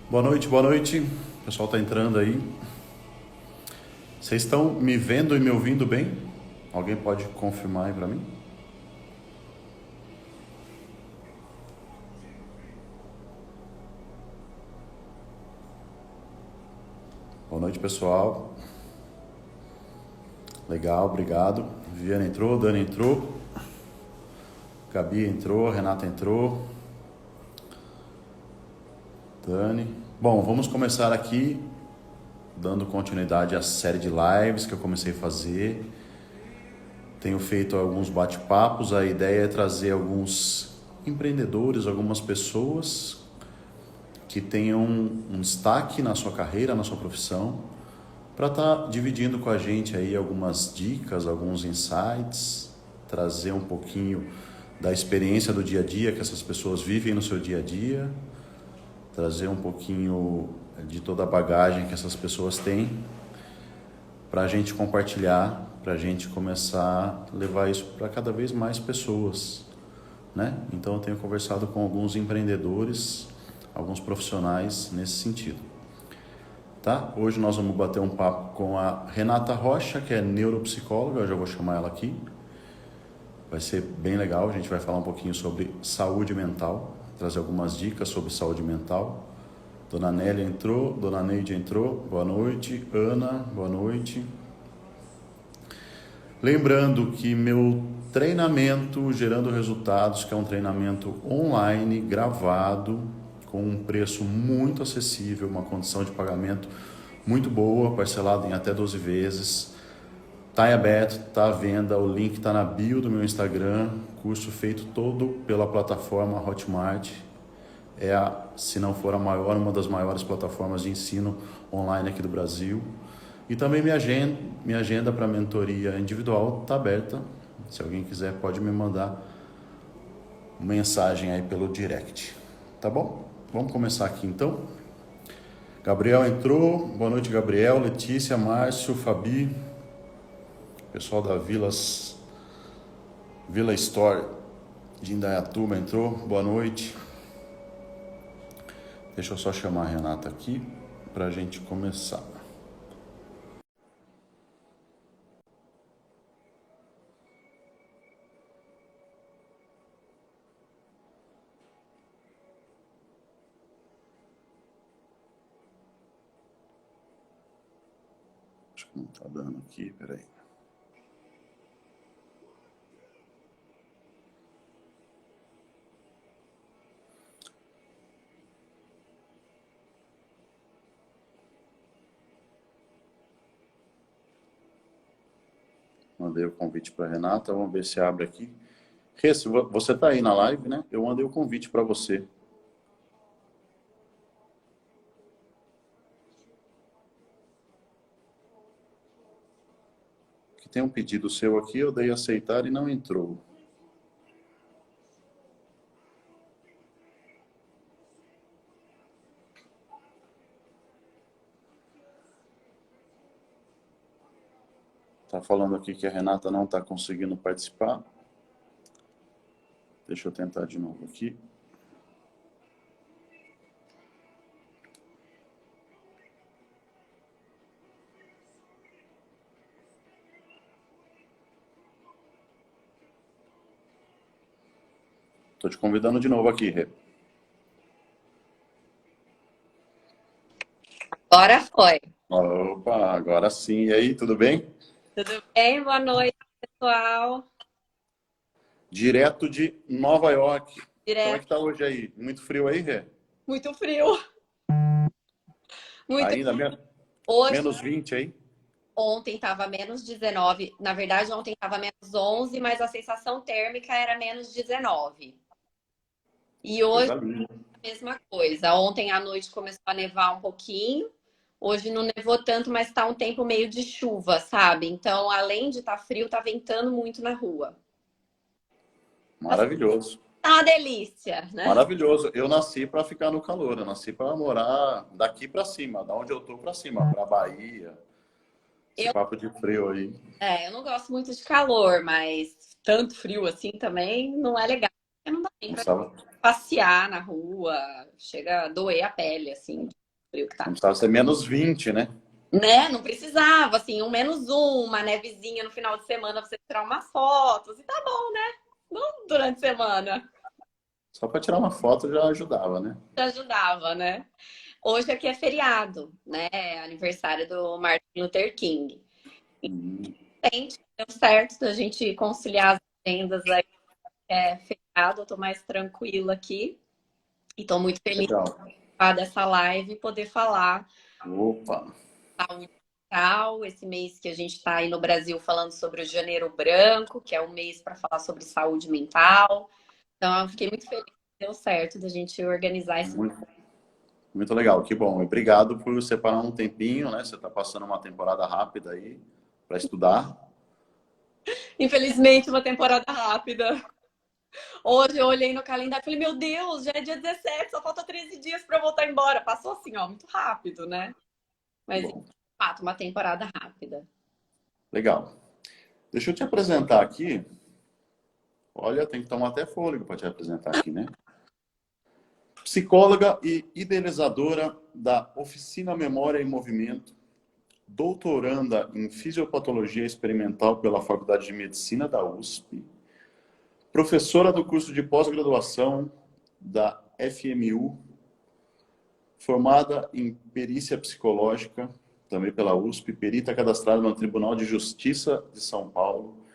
Boa noite, boa noite. O pessoal tá entrando aí. Vocês estão me vendo e me ouvindo bem? Alguém pode confirmar aí pra mim? Boa noite, pessoal. Legal, obrigado. Viviane entrou, Dani entrou, Gabi entrou, Renata entrou, Dani. Bom, vamos começar aqui dando continuidade à série de lives que eu comecei a fazer. Tenho feito alguns bate-papos. A ideia é trazer alguns empreendedores, algumas pessoas que tenham um destaque na sua carreira, na sua profissão, para estar dividindo com a gente aí algumas dicas, alguns insights, trazer um pouquinho da experiência do dia a dia que essas pessoas vivem no seu dia a dia, trazer um pouquinho de toda a bagagem que essas pessoas têm para a gente compartilhar, para a gente começar a levar isso para cada vez mais pessoas, né? Então eu tenho conversado com alguns empreendedores, alguns profissionais nesse sentido. Tá? Hoje nós vamos bater um papo com a Renata Rocha, que é neuropsicóloga, eu já vou chamar ela aqui. Vai ser bem legal, a gente vai falar um pouquinho sobre saúde mental, trazer algumas dicas sobre saúde mental. Dona Nélia entrou, Dona Neide entrou, boa noite. Ana, boa noite. Lembrando que meu treinamento Gerando Resultados, que é um treinamento online, gravado, com um preço muito acessível, uma condição de pagamento muito boa, parcelado em até 12 vezes. Está em aberto, está à venda, o link está na bio do meu Instagram, curso feito todo pela plataforma Hotmart. Se não for a maior, uma das maiores plataformas de ensino online aqui do Brasil. E também minha agenda para mentoria individual está aberta. Se alguém quiser, pode me mandar mensagem aí pelo direct. Tá bom? Vamos começar aqui então. Gabriel entrou. Boa noite, Gabriel, Letícia, Márcio, Fabi. Pessoal da Vila Store de Indaiatuba entrou. Boa noite. Deixa eu só chamar a Renata aqui para a gente começar. Acho que não tá dando aqui, peraí. Mandei o convite para Renata, vamos ver se abre aqui. Rê, você tá aí na live, né? Eu mandei o convite para você. Que tem um pedido seu aqui, eu dei aceitar e não entrou. Tá falando aqui que a Renata não está conseguindo participar. Deixa eu tentar de novo aqui. Tô te convidando de novo aqui, Rê. Agora foi. Opa, agora sim. E aí, tudo bem? Tudo bem? Boa noite, pessoal. Direto de Nova York. Como é que Direto. tá hoje aí? Muito frio aí, Rê? Muito frio. Muito. Ainda Hoje, menos 20 aí? ontem estava menos 19. Na verdade, ontem estava menos 11, mas a sensação térmica era menos 19. E hoje, Coisa linda. a mesma coisa. Ontem à noite começou a nevar um pouquinho. Hoje não nevou tanto, mas está um tempo meio de chuva, sabe? Então, além de estar frio, tá ventando muito na rua. Mas Maravilhoso. tá uma delícia, né? Maravilhoso. Eu nasci para ficar no calor. Eu nasci para morar daqui para cima, da onde eu tô para cima, para Bahia. Esse Eu papo de frio aí. eu não gosto muito de calor, mas tanto frio assim também não é legal. Porque não dá nem pra Gostava. passear na rua, chega a doer a pele, assim. frio que Não tá. precisava ser -20, né? Né? Não precisava, assim, um menos um, uma nevezinha no final de semana pra você tirar umas fotos. E tá bom, né? Não durante a semana. Só para tirar uma foto já ajudava, né? Já ajudava, né? Hoje aqui é feriado, né? É aniversário do Martin Luther King. Hum, Gente, deu certo da gente conciliar as agendas aí. É feriado, eu tô mais tranquila aqui. E tô muito feliz de legal. participar dessa live e poder falar Opa, saúde mental. Esse mês que a gente está aí no Brasil falando sobre o Janeiro Branco, que é um mês para falar sobre saúde mental. Então, eu fiquei muito feliz que deu certo da gente organizar esse. muito, muito legal, que bom. Obrigado por separar um tempinho, né? Você está passando uma temporada rápida aí para estudar. Infelizmente, uma temporada rápida. Hoje eu olhei no calendário e falei, meu Deus, já é dia 17, só falta 13 dias para eu voltar embora. Passou assim, ó, muito rápido, né? Que Mas, de bom, fato, uma temporada rápida. legal. Deixa eu te apresentar aqui. Olha, tem que tomar até fôlego para te apresentar aqui, né? Psicóloga e idealizadora da Oficina Memória em Movimento, doutoranda em Fisiopatologia Experimental pela Faculdade de Medicina da USP, professora do curso de pós-graduação da FMU, formada em Perícia Psicológica, também pela USP, perita cadastrada no Tribunal de Justiça de São Paulo,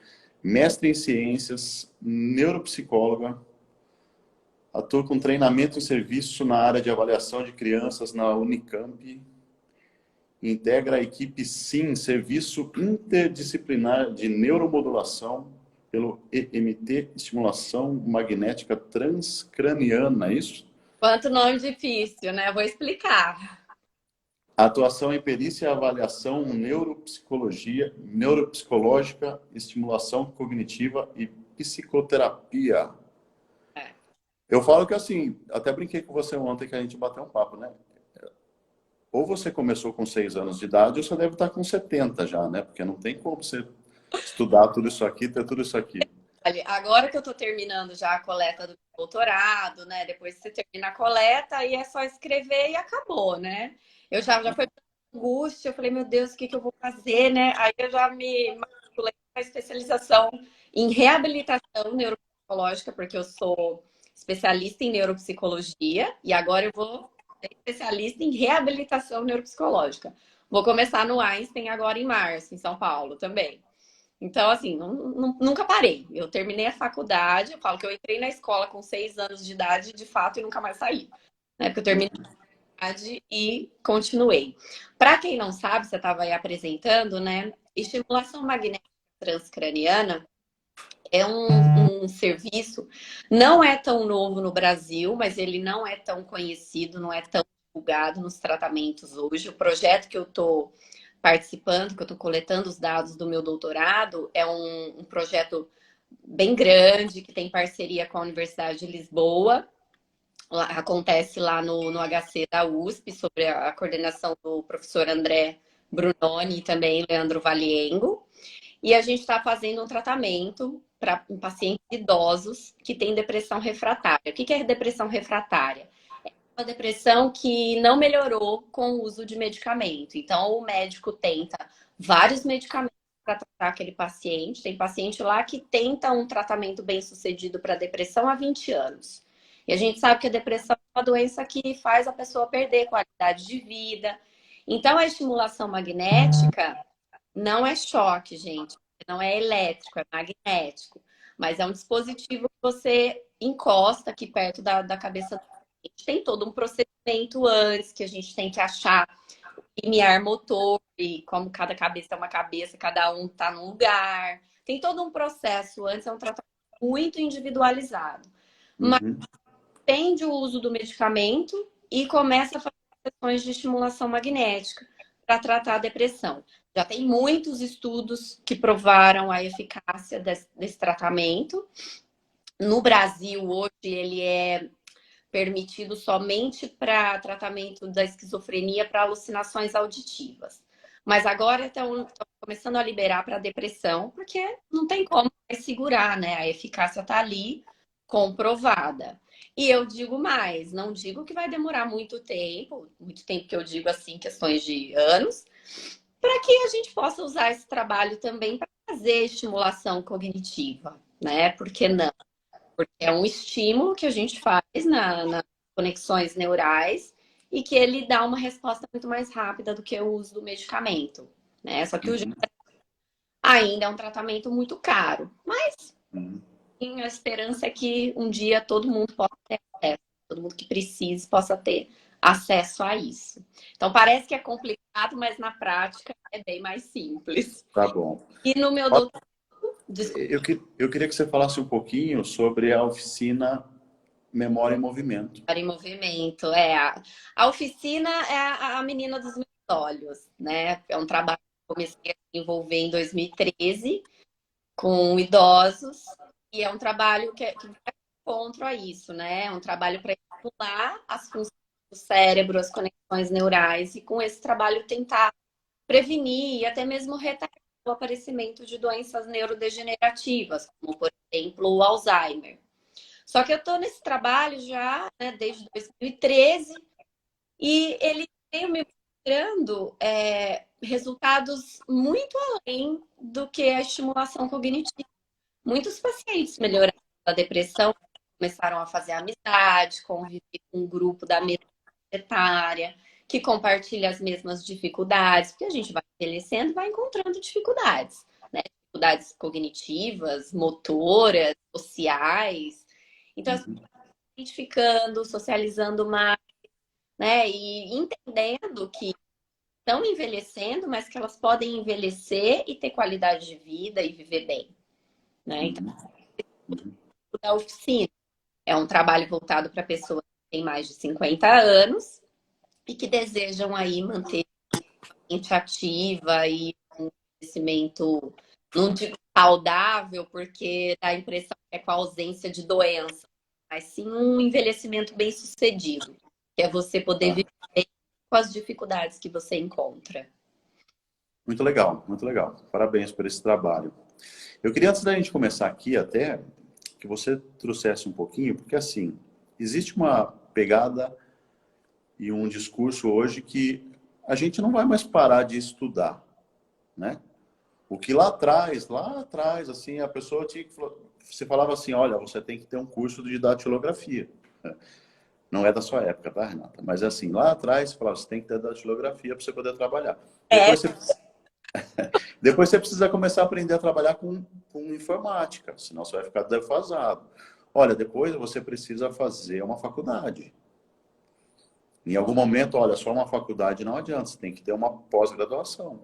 mestre em Ciências, neuropsicóloga, atua com treinamento em serviço na área de avaliação de crianças na Unicamp, integra a equipe SIM, Serviço Interdisciplinar de Neuromodulação, pelo EMT, Estimulação Magnética Transcraniana, é isso? Quanto nome difícil, né? Eu vou explicar. Atuação em perícia e avaliação neuropsicológica, estimulação cognitiva e psicoterapia. É. Eu falo que assim, até brinquei com você ontem que a gente bateu um papo, né? Ou você começou com 6 anos de idade, ou você deve estar com 70 já, né? Porque não tem como você estudar tudo isso aqui, ter tudo isso aqui. Olha, agora que eu estou terminando já a coleta do doutorado, né? Depois que você termina a coleta, aí é só escrever e acabou, né? Já foi angústia, eu falei, meu Deus, o que que eu vou fazer, né? Aí eu já me matriculei para especialização em reabilitação neuropsicológica, porque eu sou especialista em neuropsicologia, e agora eu vou ser especialista em reabilitação neuropsicológica. Vou começar no Einstein agora em março, em São Paulo também. Então, assim, nunca parei. Eu terminei a faculdade, eu falo que eu entrei na escola com 6 anos de idade, de fato, e nunca mais saí. Né? Porque eu terminei a faculdade e continuei. Para quem não sabe, você estava aí apresentando, né? Estimulação magnética transcraniana é um serviço, não é tão novo no Brasil, mas ele não é tão conhecido, não é tão divulgado nos tratamentos hoje. O projeto que eu estou participando, que eu estou coletando os dados do meu doutorado, é um projeto bem grande, que tem parceria com a Universidade de Lisboa. Acontece lá no HC da USP, sobre a coordenação do professor André Brunoni e também Leandro Valiengo. E a gente está fazendo um tratamento para pacientes idosos que têm depressão refratária. O que é depressão refratária? Uma depressão que não melhorou com o uso de medicamento. Então, o médico tenta vários medicamentos para tratar aquele paciente. Tem paciente lá que tenta um tratamento bem sucedido para depressão há 20 anos. E a gente sabe que a depressão é uma doença que faz a pessoa perder qualidade de vida. Então, a estimulação magnética não é choque, gente. Não é elétrico, é magnético. Mas é um dispositivo que você encosta aqui perto da cabeça do paciente. Tem todo um procedimento antes que a gente tem que achar o limiar motor e como cada cabeça é uma cabeça, cada um está num lugar. Tem todo um processo antes, é um tratamento muito individualizado. Mas Uhum. suspende o uso do medicamento e começa a fazer sessões de estimulação magnética para tratar a depressão. Já tem muitos estudos que provaram a eficácia desse tratamento. No Brasil, hoje, ele é permitido somente para tratamento da esquizofrenia para alucinações auditivas. Mas agora estão começando a liberar para depressão, porque não tem como segurar, né? A eficácia está ali comprovada. E eu digo mais, não digo que vai demorar muito tempo que eu digo assim, questões de anos, para que a gente possa usar esse trabalho também para fazer estimulação cognitiva, né? Por que não? Porque é um estímulo que a gente faz nas conexões neurais e que ele dá uma resposta muito mais rápida do que o uso do medicamento, né? Só que Uhum, ainda é um tratamento muito caro, mas uhum, sim, a esperança é que um dia todo mundo possa ter acesso, todo mundo que precise possa ter acesso a isso. Então parece que é complicado, mas na prática é bem mais simples. tá bom. E no meu Ó, doutorado, desculpa, eu queria que você falasse um pouquinho sobre a oficina Memória em Movimento. em movimento, a oficina é a menina dos meus olhos, né? É um trabalho que eu comecei a desenvolver em 2013 com idosos e é um trabalho que vai contra isso, né? É um trabalho para estimular as funções do cérebro, as conexões neurais e com esse trabalho tentar prevenir e até mesmo retardar o aparecimento de doenças neurodegenerativas, como por exemplo o Alzheimer. Só que eu estou nesse trabalho já, né, desde 2013 e ele veio me mostrando resultados muito além do que a estimulação cognitiva. Muitos pacientes melhoraram da depressão, começaram a fazer amizade, conviver com um grupo da mesma etária, que compartilha as mesmas dificuldades, porque a gente vai envelhecendo e vai encontrando dificuldades, né? Dificuldades cognitivas, motoras, sociais. Então, as pessoas Uhum, estão identificando, socializando mais, né? E entendendo que estão envelhecendo, mas que elas podem envelhecer e ter qualidade de vida e viver bem, né? Então, uhum, uhum, da oficina. É um trabalho voltado para pessoas que têm mais de 50 anos e que desejam aí manter a mente ativa e um crescimento, não digo saudável, porque dá a impressão que é com a ausência de doença, mas sim um envelhecimento bem sucedido, que é você poder tá. viver bem com as dificuldades que você encontra. Muito legal, muito legal. Parabéns por esse trabalho. Eu queria, antes da gente começar aqui, até que você trouxesse um pouquinho, porque assim, existe uma pegada e um discurso hoje que a gente não vai mais parar de estudar, né? O que lá atrás, assim, a pessoa tinha que... Você falava assim, olha, você tem que ter um curso de datilografia. Não é da sua época, tá, Renata? Mas assim, lá atrás, você falava, você tem que ter datilografia para você poder trabalhar. É, Depois você precisa começar a aprender a trabalhar com informática, senão você vai ficar defasado. Olha, depois você precisa fazer uma faculdade. Em algum momento, olha, só uma faculdade não adianta, você tem que ter uma pós-graduação.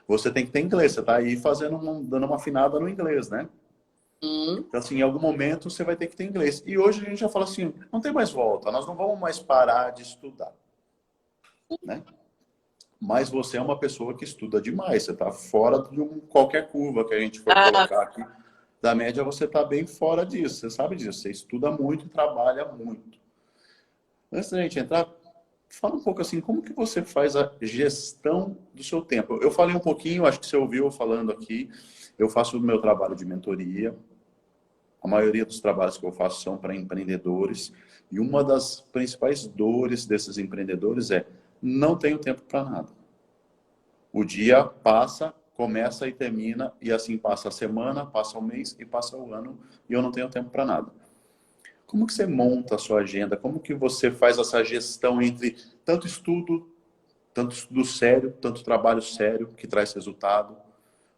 Você tem que ter inglês, você está aí dando uma afinada no inglês, né? hum, Então, assim, em algum momento você vai ter que ter inglês. E hoje a gente já fala assim, não tem mais volta, nós não vamos mais parar de estudar, né? Mas você é uma pessoa que estuda demais, você está fora de qualquer curva que a gente for ah, colocar aqui. Da média, você está bem fora disso, você sabe disso, você estuda muito e trabalha muito. Antes da gente entrar, fala um pouco assim, como que você faz a gestão do seu tempo? Eu falei um pouquinho, acho que você ouviu eu falando aqui, eu faço o meu trabalho de mentoria, a maioria dos trabalhos que eu faço são para empreendedores, e uma das principais dores desses empreendedores é não tenho tempo para nada. O dia passa, começa e termina, e assim passa a semana, passa o mês e passa o ano, e eu não tenho tempo para nada. Como que você monta a sua agenda? Como que você faz essa gestão entre tanto estudo sério, tanto trabalho sério que traz resultado?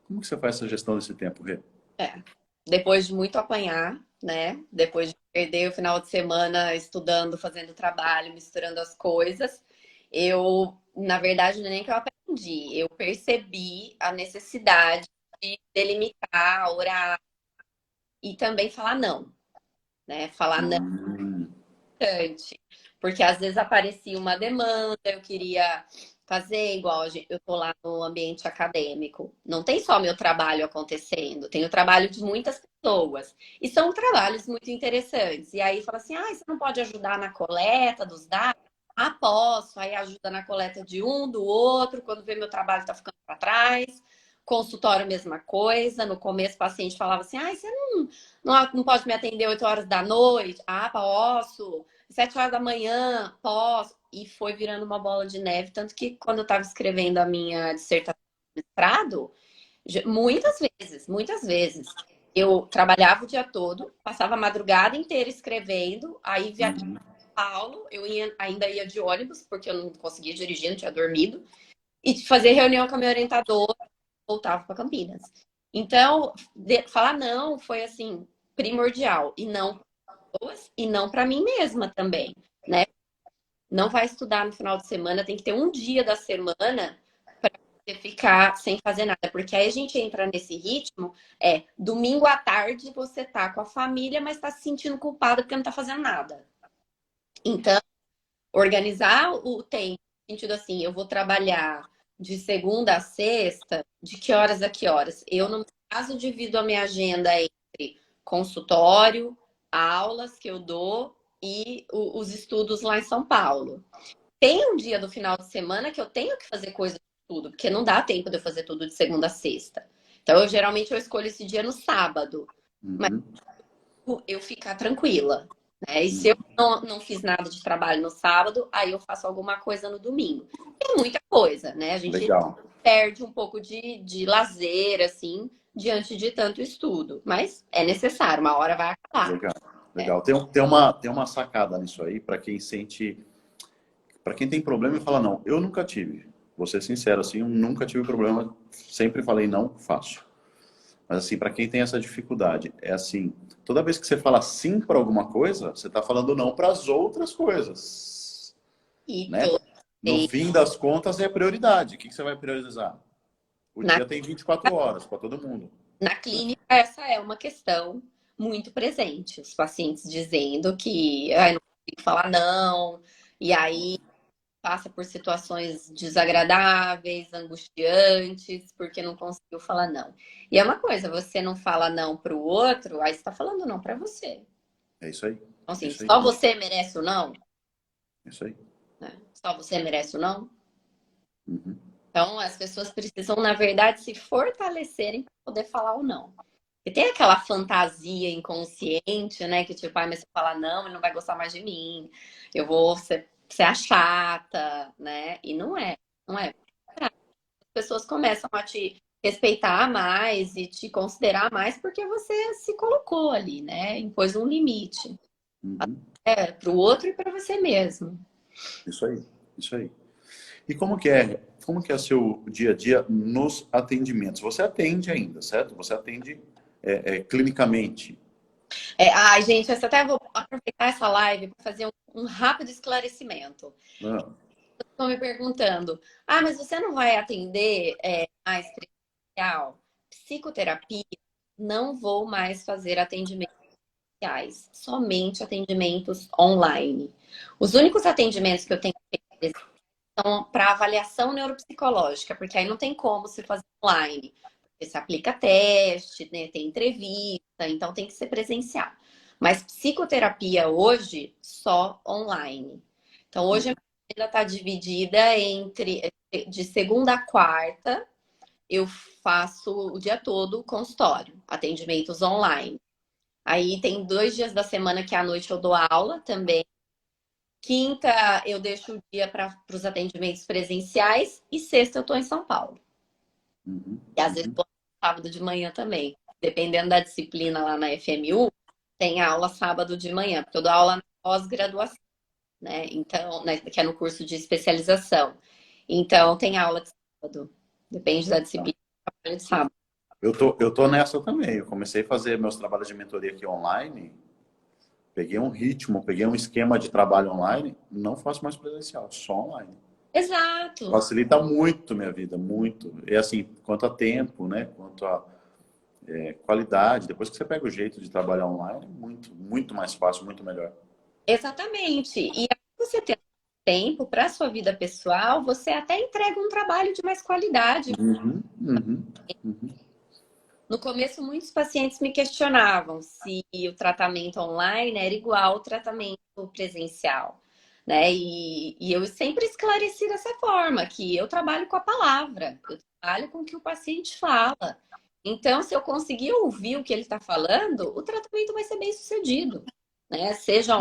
Como que você faz essa gestão desse tempo, Rê? é. Depois de muito apanhar, né? Depois de perder o final de semana estudando, fazendo trabalho, misturando as coisas, eu, na verdade, não é nem que eu aprendi, eu percebi a necessidade de delimitar, orar e também falar não, né? Falar não Hum, bastante, porque às vezes aparecia uma demanda, eu queria fazer igual eu tô lá no ambiente acadêmico. Não tem só meu trabalho acontecendo, tem o trabalho de muitas pessoas. E são trabalhos muito interessantes. E aí fala assim: ah, você não pode ajudar na coleta dos dados? Ah, posso. Aí ajuda na coleta de um, do outro, quando vê meu trabalho tá ficando para trás. Consultório, mesma coisa. No começo, o paciente falava assim: ah, você não pode me atender 8 horas da noite? Ah, posso. 7 horas da manhã? Posso. E foi virando uma bola de neve. Tanto que quando eu estava escrevendo a minha dissertação de mestrado, muitas vezes, eu trabalhava o dia todo, passava a madrugada inteira escrevendo, aí viajava Uhum. para São Paulo, ainda ia de ônibus, porque eu não conseguia dirigir, não tinha dormido, e fazer reunião com a minha orientadora, voltava para Campinas. Então, falar não foi assim primordial e não para pessoas e não para mim mesma também, né? Não vai estudar no final de semana, tem que ter um dia da semana para você ficar sem fazer nada, porque aí a gente entra nesse ritmo, domingo à tarde você tá com a família, mas tá se sentindo culpada porque não tá fazendo nada. Então, organizar o tempo, no sentido assim, eu vou trabalhar de segunda a sexta, de que horas a que horas? Eu, no meu caso, divido a minha agenda entre consultório, aulas que eu dou e os estudos lá em São Paulo. Tem um dia do final de semana que eu tenho que fazer coisa de tudo, porque não dá tempo de eu fazer tudo de segunda a sexta. Então, geralmente eu escolho esse dia no sábado, mas Uhum. eu ficar tranquila, né? E se eu Uhum. não fiz nada de trabalho no sábado, aí eu faço alguma coisa no domingo. Tem muita coisa, né? A gente Legal, perde um pouco de lazer, assim, diante de tanto estudo. Mas é necessário, uma hora vai acabar. legal, É. legal. Tem uma sacada nisso aí para quem sente, para quem tem problema e fala não. Eu nunca tive. Vou ser sincero assim, eu nunca tive problema. Sempre falei não, faço. Mas assim, para quem tem essa dificuldade, é assim, toda vez que você fala sim para alguma coisa, você está falando não para as outras coisas, E né? No fim das contas é prioridade. O que você vai priorizar? O na, dia tem 24 horas para todo mundo. na clínica, essa é uma questão muito presente. Os pacientes dizendo que ai, não consigo falar não, e aí passa por situações desagradáveis, angustiantes, porque não conseguiu falar não. E é uma coisa, você não fala não para o outro, aí você está falando não para você. É isso aí. Então, É assim, isso aí. só você merece o não, É isso aí. né? Só você merece o não. Uhum. Então, as pessoas precisam, na verdade, se fortalecerem para poder falar o não. E tem aquela fantasia inconsciente, né? Que tipo, ai, mas se eu falar não, ele não vai gostar mais de mim. Eu vou ser a chata, né? E não é. Não é. Pessoas começam a te respeitar mais e te considerar mais porque você se colocou ali, né? Impôs um limite. Uhum. Para o outro e para você mesmo. Isso aí. Isso aí. E como que é? Como que é seu dia a dia nos atendimentos? Você atende ainda, certo? Você atende clinicamente. Ai, gente, eu até vou aproveitar essa live para fazer um rápido esclarecimento. Ah, Estão me perguntando, mas você não vai atender mais presencial? Psicoterapia, não vou mais fazer atendimentos presenciais, somente atendimentos online. Os únicos atendimentos que eu tenho feito são para avaliação neuropsicológica, porque aí não tem como se fazer online. Porque se aplica teste, né, tem entrevista, então tem que ser presencial. Mas psicoterapia hoje, só online. Então hoje a minha agenda está dividida entre de segunda a quarta, eu faço o dia todo consultório, atendimentos online. Aí tem 2 dias da semana que à noite eu dou aula também. Quinta eu deixo o dia para os atendimentos presenciais e sexta eu estou em São Paulo. uhum, E às vezes uhum. estou sábado de manhã também. Dependendo da disciplina lá na FMU, tem aula sábado de manhã, porque eu dou aula na pós-graduação, né? Então, que é no curso de especialização. Então, tem aula de sábado. Depende da disciplina, eu trabalho de sábado. Eu tô nessa também. Eu comecei a fazer meus trabalhos de mentoria aqui online. Peguei um ritmo, peguei um esquema de trabalho online. Não faço mais presencial, só online. Exato. Facilita muito minha vida, muito. E assim, quanto a tempo, né? Quanto a qualidade. Depois que você pega o jeito de trabalhar online, muito, muito mais fácil, muito melhor. Exatamente. E aí você tem tempo para a sua vida pessoal, você até entrega um trabalho de mais qualidade. Uhum, uhum, uhum. No começo, muitos pacientes me questionavam se o tratamento online era igual ao tratamento presencial. né? E eu sempre esclareci dessa forma, que eu trabalho com a palavra, eu trabalho com o que o paciente fala. Então, se eu conseguir ouvir o que ele está falando, o tratamento vai ser bem sucedido, né? Seja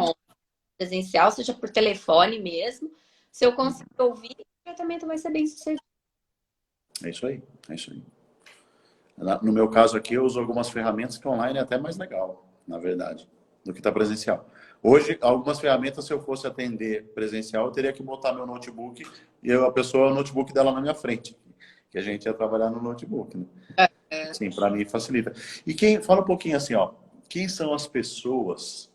presencial, seja por telefone mesmo. Se eu conseguir ouvir, o tratamento vai ser bem sucedido. É isso aí, é isso aí. No meu caso aqui, eu uso algumas ferramentas que online é até mais legal, na verdade, do que está presencial. Hoje, algumas ferramentas, se eu fosse atender presencial, eu teria que botar meu notebook e a pessoa, o notebook dela na minha frente, que a gente ia trabalhar no notebook, né? Sim, para mim facilita. E quem, fala um pouquinho assim, ó, quem são as pessoas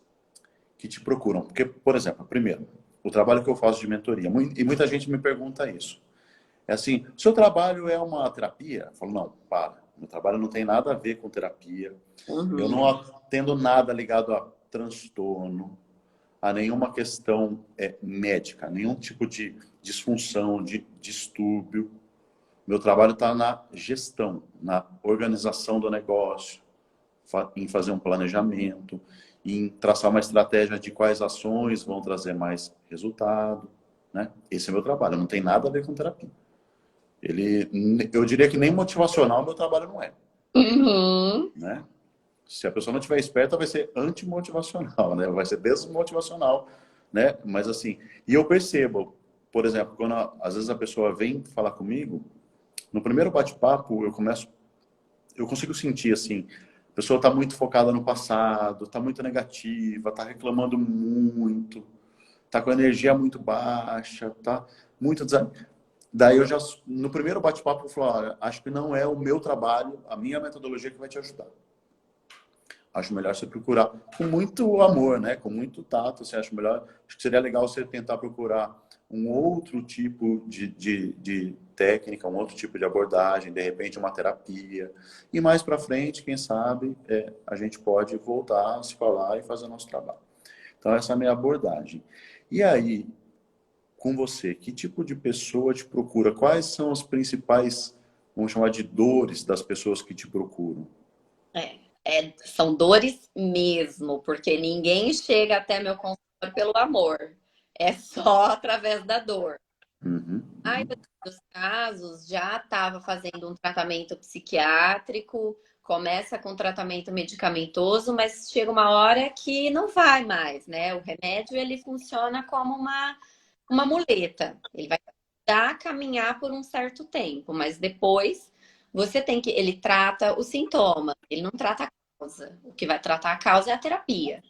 que te procuram? Porque, por exemplo, primeiro, o trabalho que eu faço de mentoria, e muita gente me pergunta isso. É assim, seu trabalho é uma terapia? Eu falo, não, para. Meu trabalho não tem nada a ver com terapia. Eu Uhum. não atendo nada ligado a transtorno, a nenhuma questão médica, nenhum tipo de disfunção, de distúrbio. Meu trabalho está na gestão, na organização do negócio, em fazer um planejamento, em traçar uma estratégia de quais ações vão trazer mais resultado, né? Esse é meu trabalho, não tem nada a ver com terapia. Eu diria que nem motivacional meu trabalho não é, Uhum. né? Se a pessoa não estiver esperta, vai ser antimotivacional, né? Vai ser desmotivacional, né? Mas assim, e eu percebo, por exemplo, quando às vezes a pessoa vem falar comigo, no primeiro bate-papo eu consigo sentir assim, a pessoa está muito focada no passado, está muito negativa, está reclamando muito, está com a energia muito baixa, está muito desanimada. Daí eu já, no primeiro bate-papo, eu falo, olha, acho que não é o meu trabalho, a minha metodologia que vai te ajudar. Acho melhor você procurar com muito amor, né? Com muito tato, você acha melhor. Acho que seria legal você tentar procurar um outro tipo de técnica, um outro tipo de abordagem, de repente uma terapia. E mais para frente, quem sabe, a gente pode voltar a se falar e fazer o nosso trabalho. Então, essa é a minha abordagem. E aí, com você, que tipo de pessoa te procura? Quais são as principais, vamos chamar de dores das pessoas que te procuram? São dores mesmo, porque ninguém chega até meu consultório pelo amor. É só através da dor. Uhum, A uhum. maioria dos casos já estava fazendo um tratamento psiquiátrico, começa com tratamento medicamentoso, mas chega uma hora que não vai mais, né? O remédio ele funciona como uma muleta. Ele vai dar a caminhar por um certo tempo, mas depois você tem que. Ele trata o sintoma, ele não trata a causa. O que vai tratar a causa é a terapia,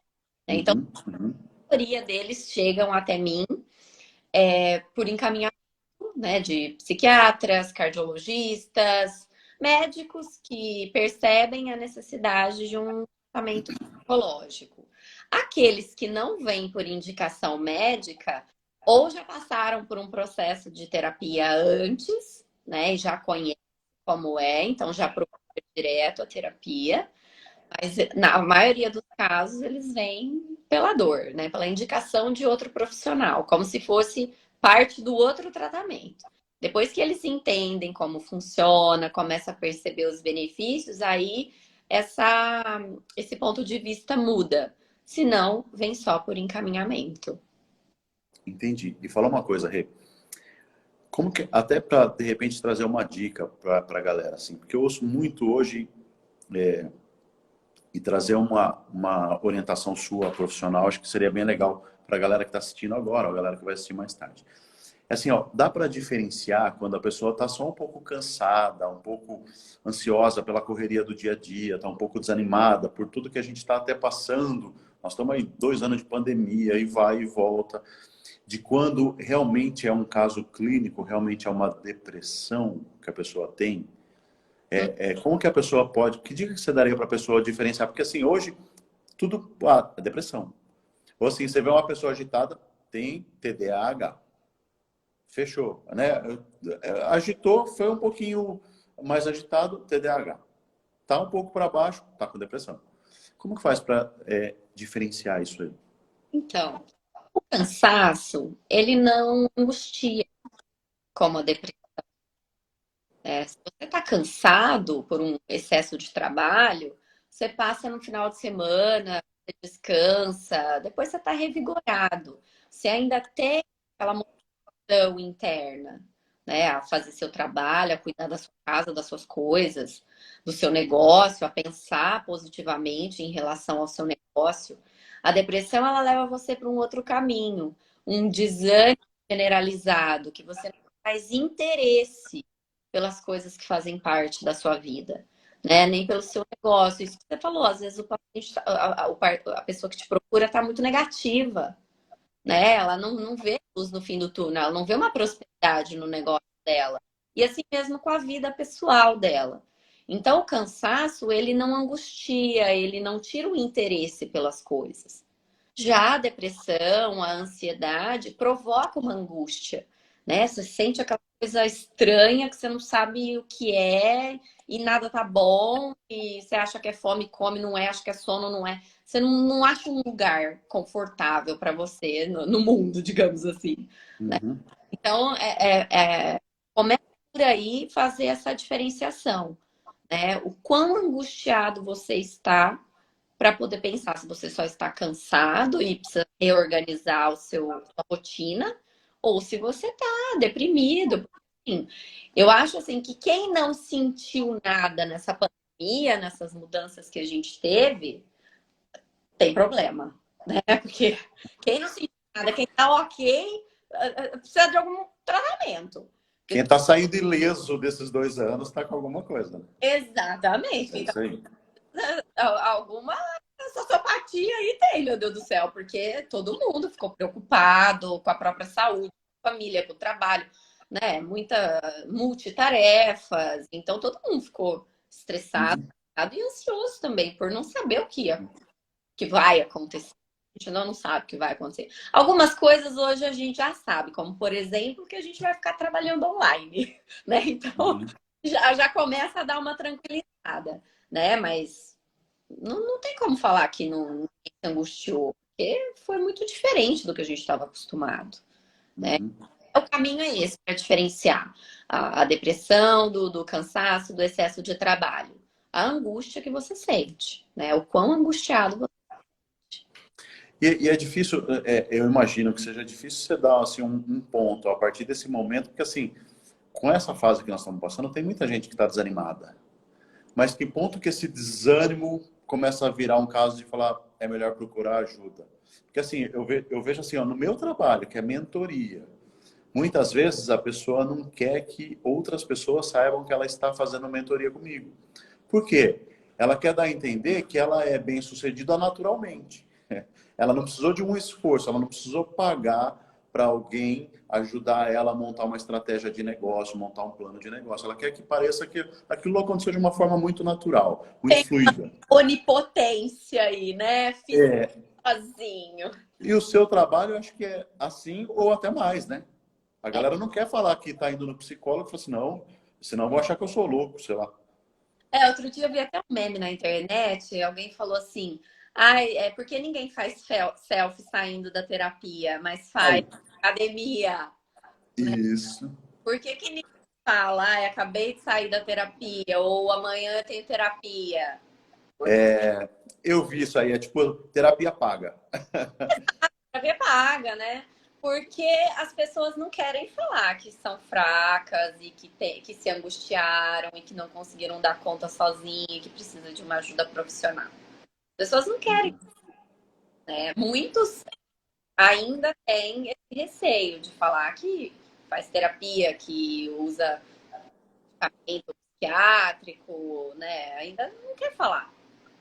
né? Então, Uhum, uhum, a maioria deles chegam até mim por encaminhamento, né, de psiquiatras, cardiologistas, médicos que percebem a necessidade de um tratamento psicológico. Aqueles que não vêm por indicação médica ou já passaram por um processo de terapia antes, né, e já conhecem como é, então já procuram direto a terapia, mas na maioria dos casos eles vêm pela dor, né, pela indicação de outro profissional, como se fosse parte do outro tratamento. Depois que eles entendem como funciona, começa a perceber os benefícios, aí esse ponto de vista muda. Se não, vem só por encaminhamento. entendi. E fala uma coisa, Rê. Como que, até para, de repente, trazer uma dica para a galera, assim, porque eu ouço muito hoje e trazer uma orientação sua profissional, acho que seria bem legal para a galera que está assistindo agora, ou a galera que vai assistir mais tarde. É assim, ó, dá para diferenciar quando a pessoa está só um pouco cansada, um pouco ansiosa pela correria do dia a dia, está um pouco desanimada por tudo que a gente está até passando. Nós estamos aí 2 anos de pandemia e vai e volta. De quando realmente é um caso clínico, realmente é uma depressão que a pessoa tem. Como que a pessoa pode. Que dica que você daria para a pessoa diferenciar? Porque assim, hoje, tudo. Ah, é depressão. Ou assim, você vê uma pessoa agitada, tem TDAH. Fechou, né? Agitou, foi um pouquinho mais agitado, TDAH. Tá um pouco para baixo, tá com depressão. Como que faz para diferenciar isso aí? Então, o cansaço, ele não angustia como a depressão. Se você está cansado por um excesso de trabalho, você passa no final de semana, você descansa, depois você está revigorado. você ainda tem aquela motivação interna, né? A fazer seu trabalho, a cuidar da sua casa, das suas coisas, do seu negócio, a pensar positivamente em relação ao seu negócio. A depressão, ela leva você para um outro caminho, um desânimo generalizado, que você não faz interesse pelas coisas que fazem parte da sua vida, né? Nem pelo seu negócio. Isso que você falou, às vezes o paciente, a pessoa que te procura está muito negativa, né? Ela não vê luz no fim do túnel, ela não vê uma prosperidade no negócio dela. E assim mesmo com a vida pessoal dela. Então, o cansaço, ele não angustia, ele não tira o interesse pelas coisas. Já a depressão, a ansiedade provoca uma angústia, né? Você sente aquela coisa estranha que você não sabe o que é e nada tá bom, e você acha que é fome, come, não é, acha que é sono, não é. Você não acha um lugar confortável para você no mundo, digamos assim, né? Uhum. Então, começa por aí fazer essa diferenciação, né? O quão angustiado você está para poder pensar se você só está cansado e precisa reorganizar sua rotina, ou se você está deprimido. Enfim, eu acho assim que quem não sentiu nada nessa pandemia, nessas mudanças que a gente teve, tem problema, né? Porque quem não sentiu nada, quem está ok, precisa de algum tratamento. Quem está saindo ileso desses 2 anos está com alguma coisa, né? Exatamente. É Então, isso aí. alguma sociopatia aí tem, meu Deus do céu, porque todo mundo ficou preocupado com a própria saúde, com a família, com o trabalho, né? Muita multitarefas, então todo mundo ficou estressado Uhum. e ansioso também por não saber que vai acontecer. A gente não sabe o que vai acontecer. Algumas coisas hoje a gente já sabe, como por exemplo que a gente vai ficar trabalhando online, né? Então Uhum. já começa a dar uma tranquilizada, né? Mas não tem como falar que não se angustiou, porque foi muito diferente do que a gente estava acostumado. Uhum. O caminho é esse para diferenciar a depressão do cansaço, do excesso de trabalho. A angústia que você sente, né? O quão angustiado você. E é difícil, eu imagino que seja difícil você dar assim, um ponto a partir desse momento, porque assim, com essa fase que nós estamos passando, tem muita gente que está desanimada. Mas que ponto que esse desânimo começa a virar um caso de falar é melhor procurar ajuda? Porque assim, eu vejo assim, ó, no meu trabalho, que é mentoria, muitas vezes a pessoa não quer que outras pessoas saibam que ela está fazendo mentoria comigo. Por quê? Ela quer dar a entender que ela é bem-sucedida naturalmente. Ela não precisou de um esforço, ela não precisou pagar para alguém ajudar ela a montar uma estratégia de negócio, montar um plano de negócio. Ela quer que pareça que aquilo aconteceu de uma forma muito natural, muito Tem fluida. onipotência aí, né? Fiz É, sozinho. e o seu trabalho, eu acho que é assim ou até mais, né? A galera não quer falar que está indo no psicólogo e fala assim, não, senão vou achar que eu sou louco, sei lá. Outro dia eu vi até um meme na internet, alguém falou assim, ai, é porque ninguém faz selfie saindo da terapia, mas faz Aí, academia. isso. Por que que ninguém fala, ai, acabei de sair da terapia, ou amanhã eu tenho terapia? Porque Eu vi isso aí, é tipo terapia paga. a terapia paga, né? Porque as pessoas não querem falar que são fracas e que se angustiaram e que não conseguiram dar conta sozinha e que precisa de uma ajuda profissional. As pessoas não querem, né? Muitos ainda têm esse receio de falar que faz terapia, que usa tratamento psiquiátrico, né? Ainda não quer falar.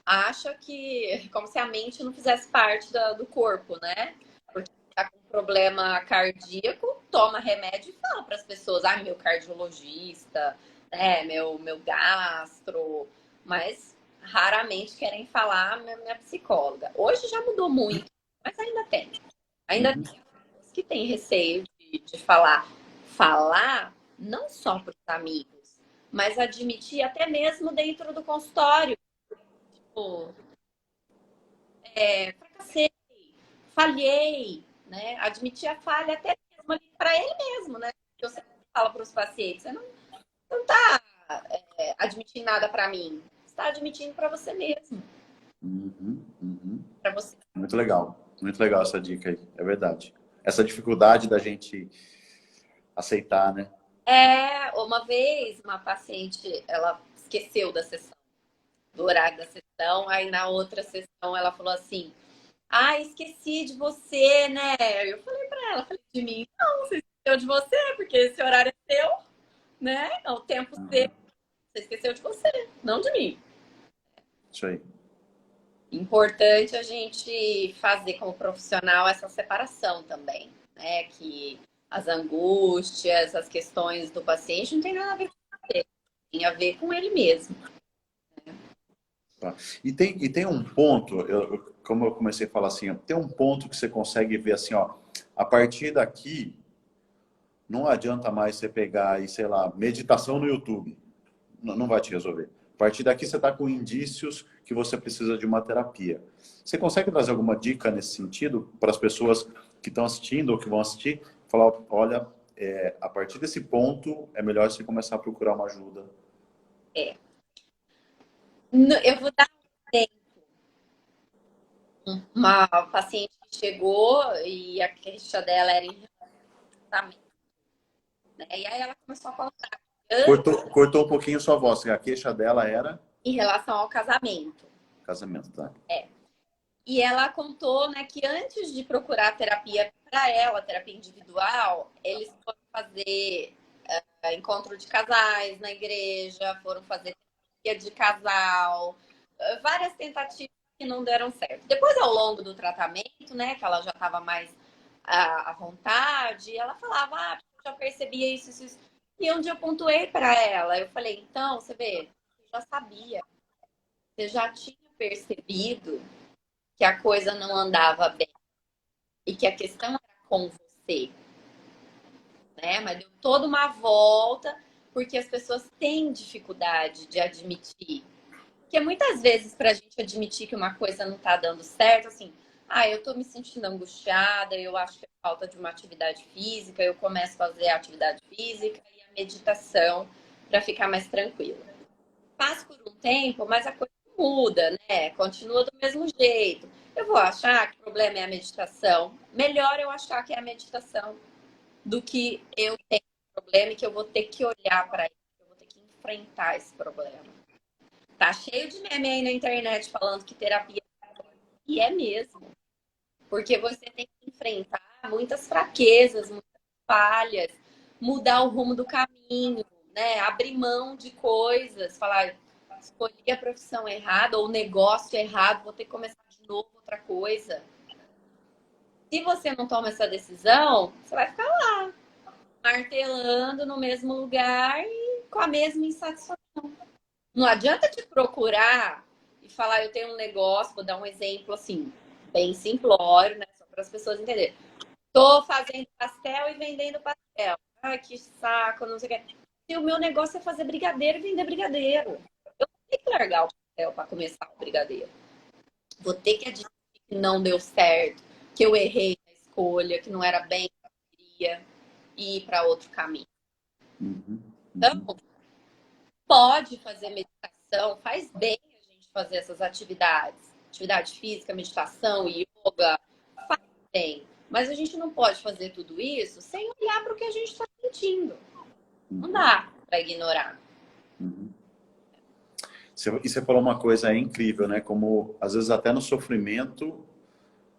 Acha que, como se a mente não fizesse parte do corpo, né? Porque tá com problema cardíaco, toma remédio e fala para as pessoas, ah, meu cardiologista, né, meu gastro, mas raramente querem falar minha psicóloga. Hoje já mudou muito, mas ainda tem. Ainda Uhum. tem pessoas que têm receio de falar. Falar não só para os amigos, mas admitir até mesmo dentro do consultório. Tipo, fracassei, falhei, né? Admitir a falha até mesmo ali para ele mesmo, né? Porque você fala para os pacientes, você não tá admitindo nada para mim, você está admitindo para você mesmo, Uhum. Uhum. para você. Muito legal essa dica aí, é verdade. essa dificuldade da gente aceitar, né? Uma vez uma paciente, ela esqueceu da sessão, do horário da sessão, aí na outra sessão ela falou assim, ah, esqueci de você, né? Eu falei pra ela, falei, de mim, não, você esqueceu de você, porque esse horário é seu, né? É o tempo seu, Uhum. você esqueceu de você, não de mim. Isso aí. Importante a gente fazer como profissional essa separação também, né? Que as angústias, as questões do paciente não tem nada a ver com você, tem a ver com ele mesmo. Tá. E tem um ponto, como eu comecei a falar assim, ó, tem um ponto que você consegue ver assim, ó, a partir daqui, não adianta mais você pegar e, sei lá, meditação no YouTube. Não vai te resolver. A partir daqui você está com indícios que você precisa de uma terapia. Você consegue trazer alguma dica nesse sentido para as pessoas que estão assistindo ou que vão assistir? Falar, olha, a partir desse ponto é melhor você começar a procurar uma ajuda. É. Eu vou dar uma paciente que chegou e a queixa dela era em relacionamento, né? E aí ela começou a contar Cortou um pouquinho sua voz. A queixa dela era em relação ao casamento. casamento, tá? E ela contou, né, que antes de procurar terapia para ela, terapia individual, eles foram fazer encontro de casais na igreja, foram fazer terapia de casal, várias tentativas que não deram certo. Depois, ao longo do tratamento, né, que ela já estava mais à vontade, ela falava, ah, eu já percebia isso. E onde eu pontuei para ela, eu falei, então, você vê, eu já sabia, você já tinha percebido que a coisa não andava bem e que a questão era com você, né? Mas deu toda uma volta porque as pessoas têm dificuldade de admitir. Porque muitas vezes, para a gente admitir que uma coisa não está dando certo, assim, ah, eu estou me sentindo angustiada, eu acho que é falta de uma atividade física, eu começo a fazer a atividade física e a meditação para ficar mais tranquila. Passa por um tempo, mas a coisa muda, né? Continua do mesmo jeito. Eu vou achar que o problema é a meditação. Melhor eu achar que é a meditação do que eu tenho problema e que eu vou ter que olhar para ele, eu vou ter que enfrentar esse problema. Tá cheio de meme aí na internet falando que terapia e é mesmo, porque você tem que enfrentar muitas fraquezas, muitas falhas, mudar o rumo do caminho, né? Abrir mão de coisas, falar, escolhi a profissão errada ou o negócio errado, vou ter que começar de novo outra coisa. Se você não toma essa decisão, você vai ficar lá, martelando no mesmo lugar e com a mesma insatisfação. Não adianta te procurar e falar, eu tenho um negócio, vou dar um exemplo assim, bem simplório, né? Só para as pessoas entenderem. Tô fazendo pastel e vendendo pastel. Ai, que saco, não sei o que. Se o meu negócio é fazer brigadeiro e vender brigadeiro. Eu vou ter que largar o pastel para começar o brigadeiro. Vou ter que admitir que não deu certo, que eu errei na escolha, que não era bem o que eu queria e ir para outro caminho. Uhum, Então, uhum. pode fazer meditação, faz bem a gente fazer essas atividades. Atividade física, meditação, yoga, faz bem. Mas a gente não pode fazer tudo isso sem olhar para o que a gente está sentindo. Não dá para ignorar. Uhum. E você falou uma coisa incrível, né? Como às vezes até no sofrimento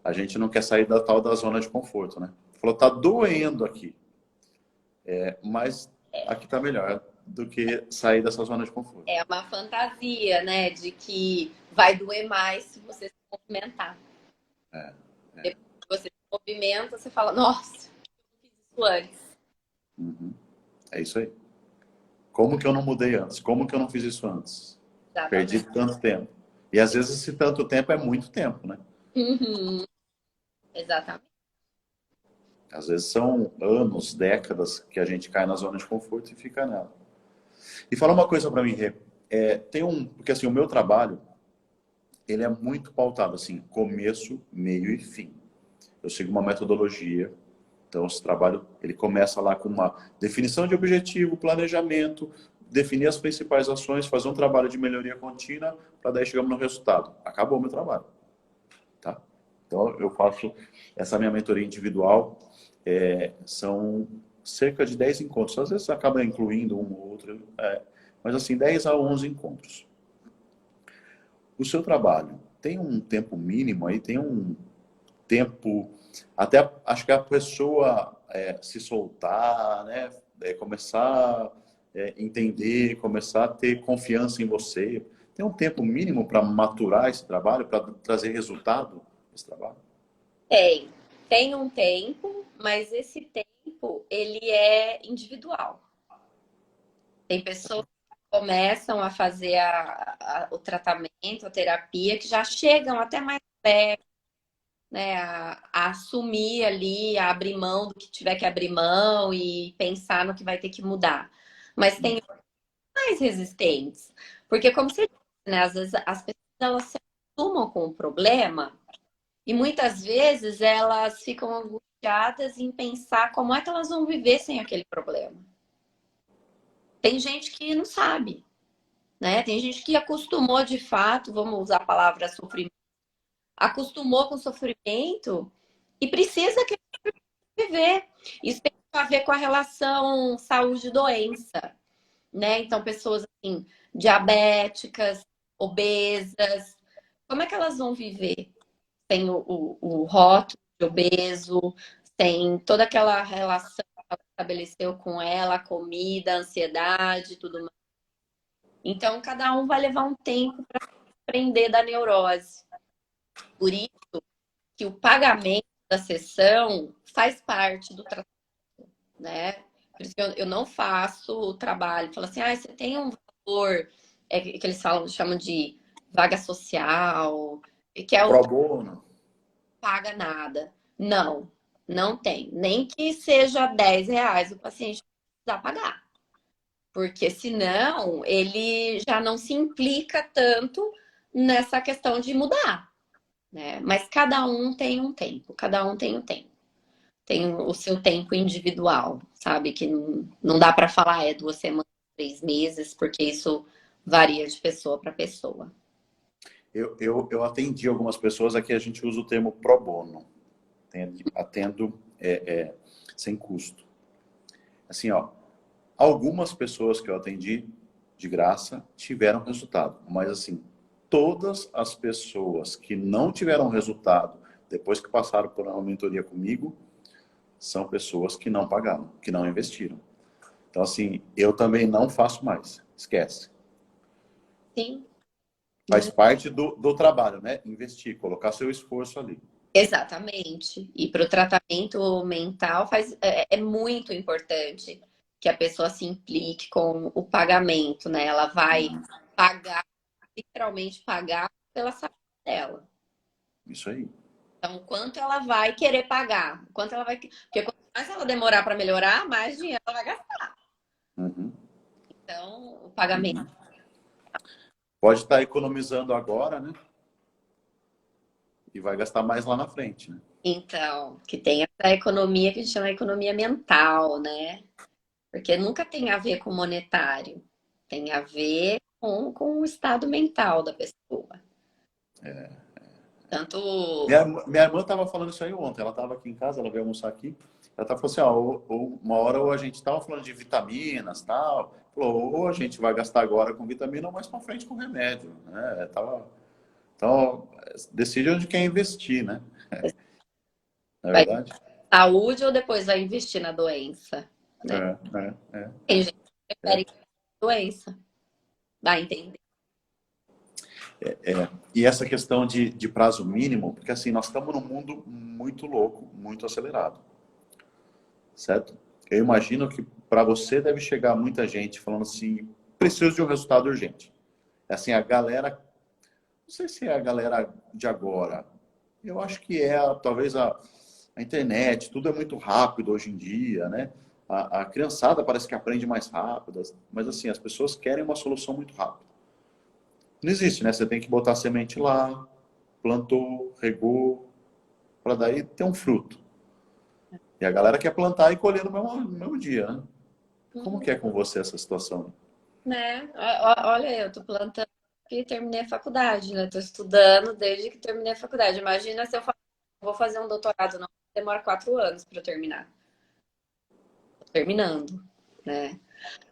a gente não quer sair da tal da zona de conforto, né? Falou, tá doendo aqui, mas aqui tá melhor do que sair dessa zona de conforto. É uma fantasia, né? De que vai doer mais se você se movimentar. É, é. Depois que você se movimenta, você fala, nossa, eu não fiz isso antes. Uhum. É isso aí. Como que eu não mudei antes? Como que eu não fiz isso antes? Perdi Exatamente. tanto tempo. E às vezes esse tanto tempo é muito tempo, né? Uhum. Exatamente. Às vezes são anos, décadas que a gente cai na zona de conforto e fica nela. E fala uma coisa para mim, Rê. Porque assim, o meu trabalho, ele é muito pautado assim, começo, meio e fim. Eu sigo uma metodologia. Então, esse trabalho, ele começa lá com uma definição de objetivo, planejamento, definir as principais ações, fazer um trabalho de melhoria contínua, para daí chegamos no resultado. Acabou o meu trabalho. Tá? Então, eu faço essa minha mentoria individual, são cerca de 10 encontros. Às vezes acaba incluindo um ou outro, mas assim, 10 a 11 encontros. O seu trabalho tem um tempo mínimo aí, tem um tempo, até acho que a pessoa se soltar, né? Começar a entender, começar a ter confiança em você. Tem um tempo mínimo para maturar esse trabalho, para trazer resultado esse trabalho? Tem. Tem um tempo, mas esse tempo, ele é individual. Tem pessoas que começam a fazer o tratamento, a terapia, que já chegam até mais perto, né, a assumir ali, a abrir mão do que tiver que abrir mão e pensar no que vai ter que mudar. Mas tem mais resistentes, porque como você disse, né, às vezes as pessoas elas se acostumam com o problema e muitas vezes elas ficam angustiadas em pensar como é que elas vão viver sem aquele problema. Tem gente que não sabe, né? Tem gente que acostumou de fato, vamos usar a palavra sofrimento, acostumou com o sofrimento e precisa viver. Isso tem a ver com a relação saúde-doença, né? Então, pessoas assim, diabéticas, obesas, como é que elas vão viver sem o rótulo de obeso, sem toda aquela relação que ela estabeleceu com ela, a comida, a ansiedade, tudo mais. Então, cada um vai levar um tempo para aprender da neurose. Por isso que o pagamento da sessão faz parte do tratamento, né? Por isso que eu não faço o trabalho. Falo assim, você tem um valor que eles chamam de vaga social, que é o Pro que bono? paga nada. Não, não tem. Nem que seja R$ 10, o paciente precisa pagar. Porque senão ele já não se implica tanto nessa questão de mudar, né? Mas cada um tem um tempo, cada um tem um tempo. Tem o seu tempo individual, sabe? Que não dá para falar 2 semanas, 3 meses, porque isso varia de pessoa para pessoa. Eu atendi algumas pessoas, aqui a gente usa o termo pro bono. Atendo sem custo. Assim, ó, algumas pessoas que eu atendi de graça tiveram resultado, mas assim, todas as pessoas que não tiveram resultado depois que passaram por uma mentoria comigo são pessoas que não pagaram, que não investiram. Então, assim, eu também não faço mais. Esquece. Sim, Faz parte do trabalho, né? Investir, colocar seu esforço ali. exatamente. E para o tratamento mental é muito importante que a pessoa se implique com o pagamento, né? Ela vai pagar, literalmente pagar pela saúde dela. Isso aí. Então, quanto ela vai querer pagar? Quanto ela vai. Porque quanto mais ela demorar para melhorar, mais dinheiro ela vai gastar. Uhum. Então, o pagamento. Uhum. Pode estar economizando agora, né? E vai gastar mais lá na frente, né? Então, que tem essa economia que a gente chama de economia mental, né? Porque nunca tem a ver com monetário. Tem a ver com o estado mental da pessoa. Tanto. Minha irmã estava falando isso aí ontem. Ela estava aqui em casa, ela veio almoçar aqui. Ela falando assim, ó, uma hora ou a gente estava falando de vitaminas, tal. Falou, ou a gente vai gastar agora com vitamina ou mais para frente com remédio, né? Então, decide onde quer investir, né? Não é Vai verdade? saúde ou depois vai investir na doença, né? É. Tem gente que É. prefere doença. Dá a entender. E essa questão de prazo mínimo, porque assim, nós estamos num mundo muito louco, muito acelerado, certo? Eu imagino que para você deve chegar muita gente falando assim, preciso de um resultado urgente. Assim, a galera, não sei se é a galera de agora, eu acho que talvez a internet, tudo é muito rápido hoje em dia, né? A criançada parece que aprende mais rápido, mas assim, as pessoas querem uma solução muito rápida. Não existe, né? Você tem que botar a semente lá, plantou, regou, para daí ter um fruto. E a galera quer plantar e colher no mesmo dia, né? Como Uhum. que é com você essa situação? Né? Olha, eu tô plantando que terminei a faculdade, né? Tô estudando desde que terminei a faculdade. Imagina se eu faço vou fazer um doutorado, não. Demora 4 anos para eu terminar. Tô terminando, né?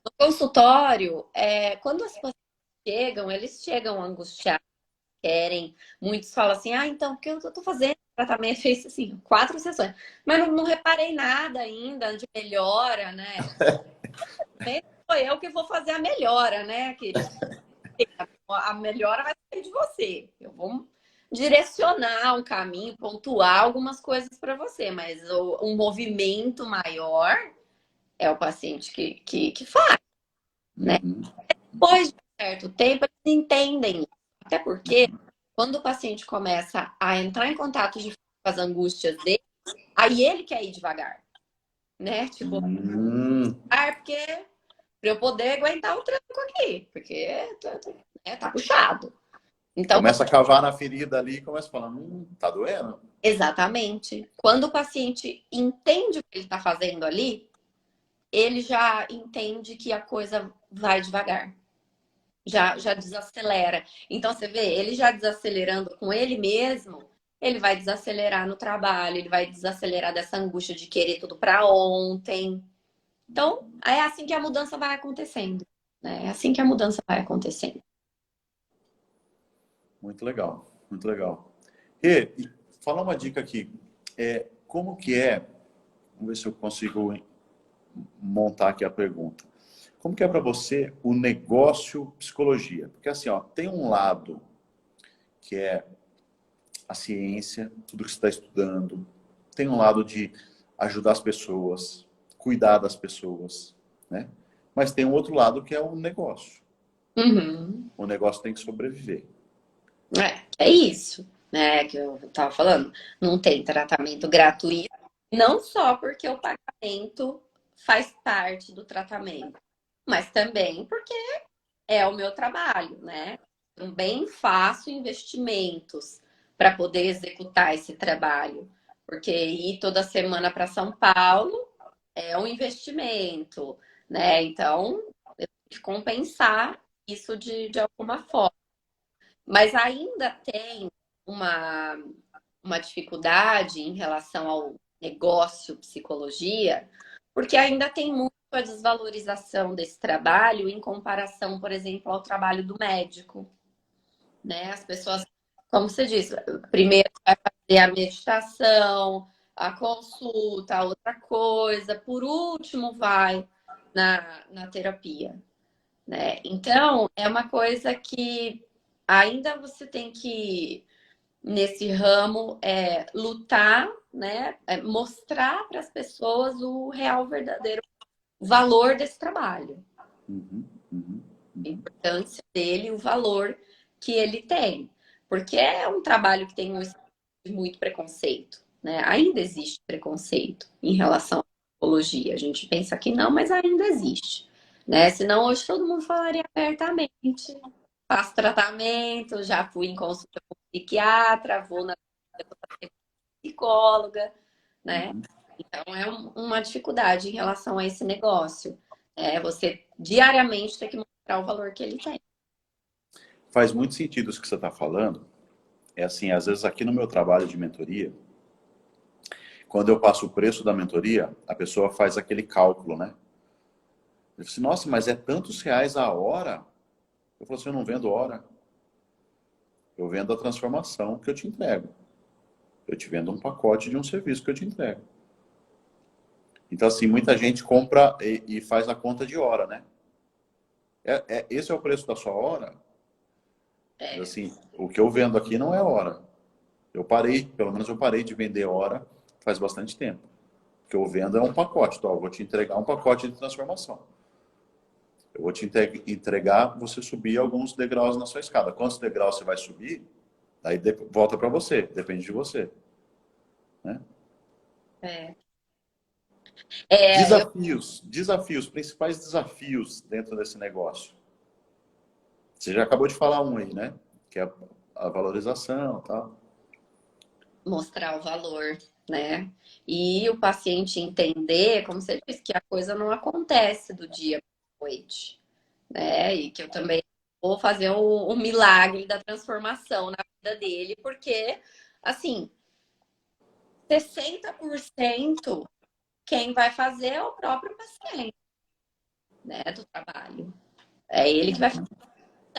No consultório, quando as pessoas chegam, eles chegam angustiados, querem. Muitos falam assim, então, porque eu tô fazendo tratamento, fez assim, 4 sessões. Mas não reparei nada ainda de melhora, né? Sou eu que vou fazer a melhora, né, querido? A melhora vai sair de você. Eu vou direcionar um caminho, pontuar algumas coisas para você, mas um movimento maior é o paciente que faz, né? Uhum. Depois de um certo tempo, eles entendem. Até porque, quando o paciente começa a entrar em contato com as angústias dele, aí ele quer ir devagar, né? Tipo, porque para eu poder aguentar o tranco aqui, porque tá puxado. Então, Começa a cavar na ferida ali e começa a falar, tá doendo? exatamente. Quando o paciente entende o que ele está fazendo ali, ele já entende que a coisa vai devagar. Já desacelera. Então, você vê, ele já desacelerando com ele mesmo, ele vai desacelerar no trabalho, ele vai desacelerar dessa angústia de querer tudo para ontem. Então, é assim que a mudança vai acontecendo, né? É assim que a mudança vai acontecendo. Muito legal, muito legal. E fala uma dica aqui. Como que é? Vamos ver se eu consigo montar aqui a pergunta. Como que é para você o negócio psicologia? Porque assim, ó, tem um lado que é a ciência, tudo que você está estudando. Tem um lado de ajudar as pessoas, cuidar das pessoas, né? Mas tem um outro lado que é o negócio. Uhum. O negócio tem que sobreviver. É isso, né, que eu tava falando. Não tem tratamento gratuito, não só porque o pagamento faz parte do tratamento, mas também porque é o meu trabalho, né? Também faço investimentos para poder executar esse trabalho, porque ir toda semana para São Paulo é um investimento, né? Então, eu tenho que compensar isso de alguma forma. Mas ainda tem uma, uma dificuldade em relação ao negócio psicologia, porque ainda tem muito a desvalorização desse trabalho em comparação, por exemplo, ao trabalho do médico, né? As pessoas, como você disse, primeiro vai fazer a meditação, a consulta, a outra coisa, por último vai na terapia, né? Então, é uma coisa que ainda você tem que, nesse ramo, lutar, né? Mostrar para as pessoas o real, verdadeiro valor desse trabalho, Uhum, uhum, a uhum. importância dele, o valor que ele tem. Porque é um trabalho que tem muito preconceito, né? Ainda existe preconceito em relação à psicologia. A gente pensa que não, mas ainda existe, né? Senão hoje todo mundo falaria abertamente. Faço tratamento, já fui em consulta com psiquiatra, vou na psicóloga, né? Uhum. Então é uma dificuldade em relação a esse negócio. Você diariamente tem que mostrar o valor que ele tem. Faz muito sentido isso que você está falando. É assim, às vezes aqui no meu trabalho de mentoria, quando eu passo o preço da mentoria, a pessoa faz aquele cálculo, né? Eu disse, nossa, mas é tantos reais a hora? Eu falo assim, eu não vendo hora. Eu vendo a transformação que eu te entrego. Eu te vendo um pacote de um serviço que eu te entrego. Então, assim, muita gente compra e faz a conta de hora, né? Esse é o preço da sua hora? Mas, É, assim, o que eu vendo aqui não é hora. Eu parei, pelo menos eu parei de vender hora faz bastante tempo. O que eu vendo é um pacote. Então, eu vou te entregar um pacote de transformação. Eu vou te entregar você subir alguns degraus na sua escada. Quantos degraus você vai subir? Aí volta para você, depende de você. Né? é. Eu Desafios, principais desafios dentro desse negócio. Você já acabou de falar um aí, né? Que é a valorização, tal. mostrar o valor, né? E o paciente entender, como você disse, que a coisa não acontece do dia para noite, né? E que eu também vou fazer um milagre da transformação na vida dele, porque, assim, 60% quem vai fazer é o próprio paciente, né, do trabalho. É ele que vai fazer.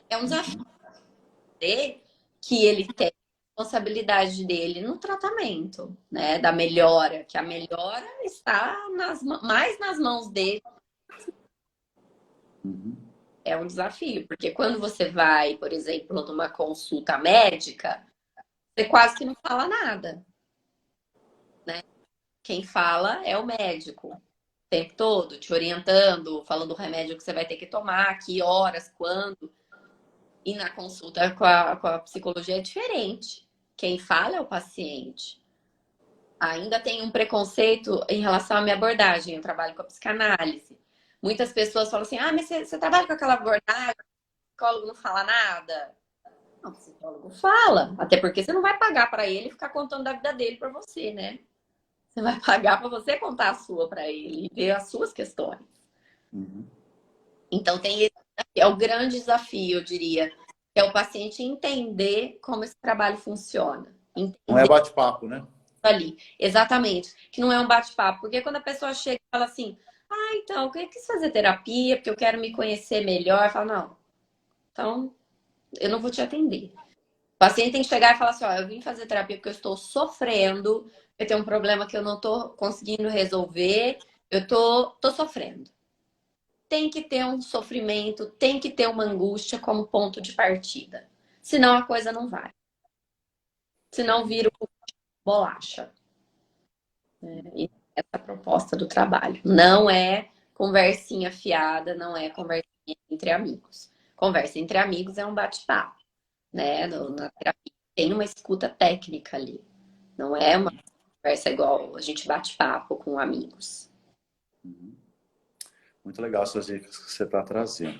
É um desafio que ele tem a responsabilidade dele no tratamento, né, da melhora, que a melhora está mais nas mãos dele. Uhum. É um desafio, porque quando você vai, por exemplo, numa consulta médica, você quase que não fala nada, né? Quem fala é o médico, o tempo todo, te orientando, falando o remédio que você vai ter que tomar, que horas, quando. E na consulta com a psicologia é diferente. Quem fala é o paciente. Ainda tem um preconceito em relação à minha abordagem. Eu trabalho com a psicanálise. Muitas pessoas falam assim: ah, mas você trabalha com aquela abordagem, o psicólogo não fala nada. Não, o psicólogo fala. Até porque você não vai pagar para ele ficar contando da vida dele para você, né? Você vai pagar para você contar a sua para ele e ver as suas questões. Uhum. Então tem esse desafio, é o grande desafio, eu diria, é o paciente entender como esse trabalho funciona. Não é Entender bate-papo, né? ali, exatamente, que não é um bate-papo, porque quando a pessoa chega e fala assim, ah, então, eu quis fazer terapia porque eu quero me conhecer melhor, eu falo, não, então eu não vou te atender. O paciente tem que chegar e falar assim, ó, eu vim fazer terapia porque eu estou sofrendo, eu tenho um problema que eu não estou conseguindo resolver, eu tô sofrendo. Tem que ter um sofrimento, tem que ter uma angústia como ponto de partida. Senão a coisa não vai. Senão vira o bolacha. E essa é a proposta do trabalho. Não é conversinha fiada, não é conversinha entre amigos. Conversa entre amigos é um bate-papo, né? Na terapia tem uma escuta técnica ali. Não é uma conversa igual a gente bate papo com amigos. Uhum. Muito legal essas dicas que você está trazendo.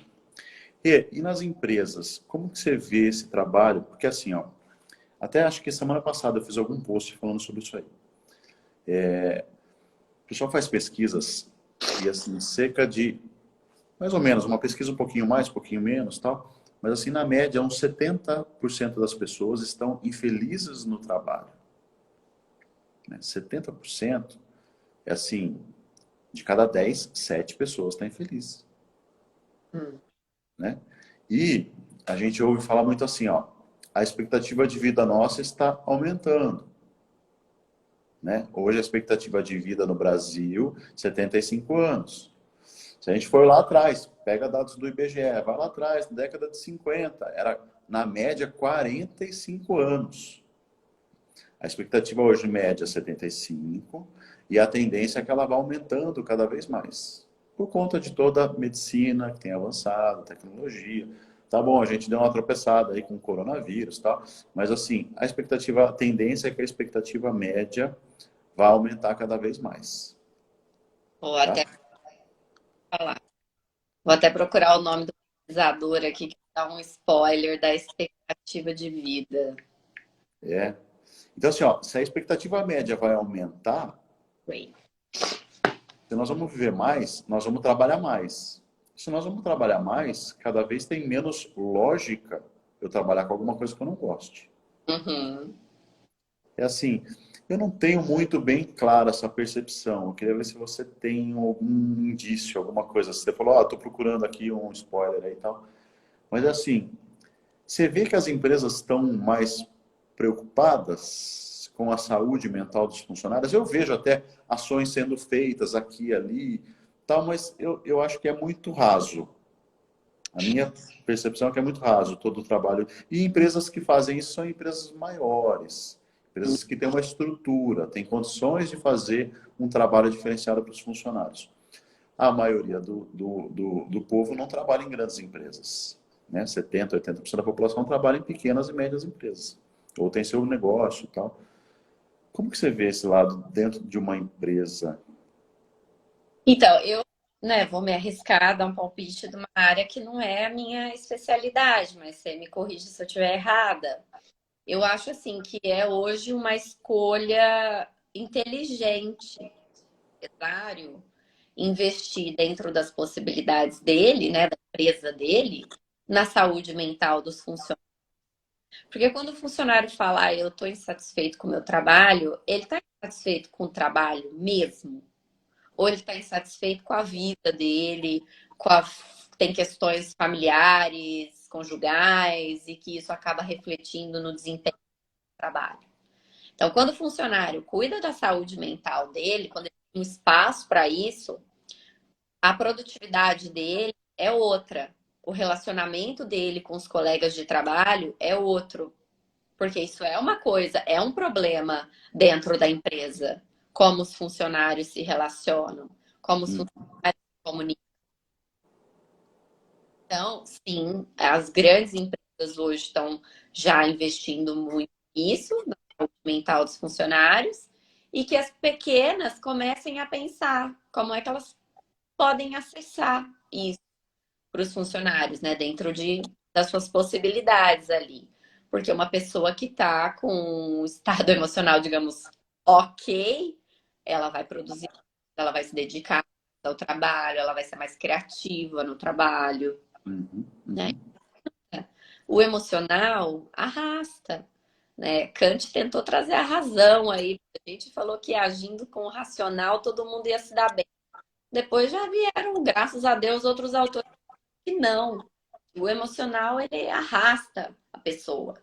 E nas empresas, como que você vê esse trabalho? Porque assim, ó, até acho que semana passada eu fiz algum post falando sobre isso aí. O pessoal faz pesquisas e assim, cerca de, mais ou menos, uma pesquisa um pouquinho mais, um pouquinho menos, tal, mas assim, na média, uns 70% das pessoas estão infelizes no trabalho. Né? 70% é assim, de cada 10, 7 pessoas estão infelizes. Hum. Né? E a gente ouve falar muito assim, ó, a expectativa de vida nossa está aumentando. Né? Hoje a expectativa de vida no Brasil, 75 anos. Se a gente for lá atrás, pega dados do IBGE, vai lá atrás, na década de 50, era na média 45 anos. A expectativa hoje média é 75 e a tendência é que ela vá aumentando cada vez mais. Por conta de toda a medicina que tem avançado, tecnologia. Tá bom, a gente deu uma tropeçada aí com o coronavírus, tal, mas assim, a expectativa, a tendência é que a expectativa média vá aumentar cada vez mais, Vou tá? até falar. Vou até procurar o nome do pesquisador aqui que dá um spoiler da expectativa de vida. É. Então assim, ó, se a expectativa média vai aumentar, Wait. se nós vamos viver mais, nós vamos trabalhar mais. Se nós vamos trabalhar mais, cada vez tem menos lógica eu trabalhar com alguma coisa que eu não goste. Uhum. É assim, eu não tenho muito bem clara essa percepção. Eu queria ver se você tem algum indício, alguma coisa. Você falou, estou procurando aqui um spoiler aí e tal. Mas assim, você vê que as empresas estão mais preocupadas com a saúde mental dos funcionários. Eu vejo até ações sendo feitas aqui e ali, tal, mas eu acho que é muito raso. A minha percepção é que é muito raso todo o trabalho. E empresas que fazem isso são empresas maiores, empresas que têm uma estrutura, têm condições de fazer um trabalho diferenciado para os funcionários. A maioria do povo não trabalha em grandes empresas. Né? 70%, 80% da população trabalha em pequenas e médias empresas. Ou tem seu negócio e tal. Como que você vê esse lado dentro de uma empresa? Então, eu, né, vou me arriscar a dar um palpite de uma área que não é a minha especialidade, mas você me corrige se eu estiver errada. Eu acho assim que é hoje uma escolha inteligente, empresário, investir dentro das possibilidades dele, né, da empresa dele, na saúde mental dos funcionários. Porque quando o funcionário fala, eu estou insatisfeito com o meu trabalho, ele está insatisfeito com o trabalho mesmo? Ou ele está insatisfeito com a vida dele, tem questões familiares, conjugais, e que isso acaba refletindo no desempenho do trabalho. Então, quando o funcionário cuida da saúde mental dele, quando ele tem um espaço para isso, a produtividade dele é outra. O relacionamento dele com os colegas de trabalho é outro. Porque isso é uma coisa, é um problema dentro da empresa. Como os funcionários se relacionam, como os funcionários se comunicam. Então, sim, as grandes empresas hoje estão já investindo muito nisso, na saúde mental dos funcionários, e que as pequenas comecem a pensar como é que elas podem acessar isso para os funcionários, né? Dentro das suas possibilidades ali. Porque uma pessoa que está com um estado emocional, digamos, ok, ela vai produzir, ela vai se dedicar ao trabalho, ela vai ser mais criativa no trabalho, né? O emocional arrasta, né? Kant tentou trazer a razão aí. A gente falou que agindo com o racional todo mundo ia se dar bem. Depois já vieram, graças a Deus, outros autores que não. O emocional, ele arrasta a pessoa,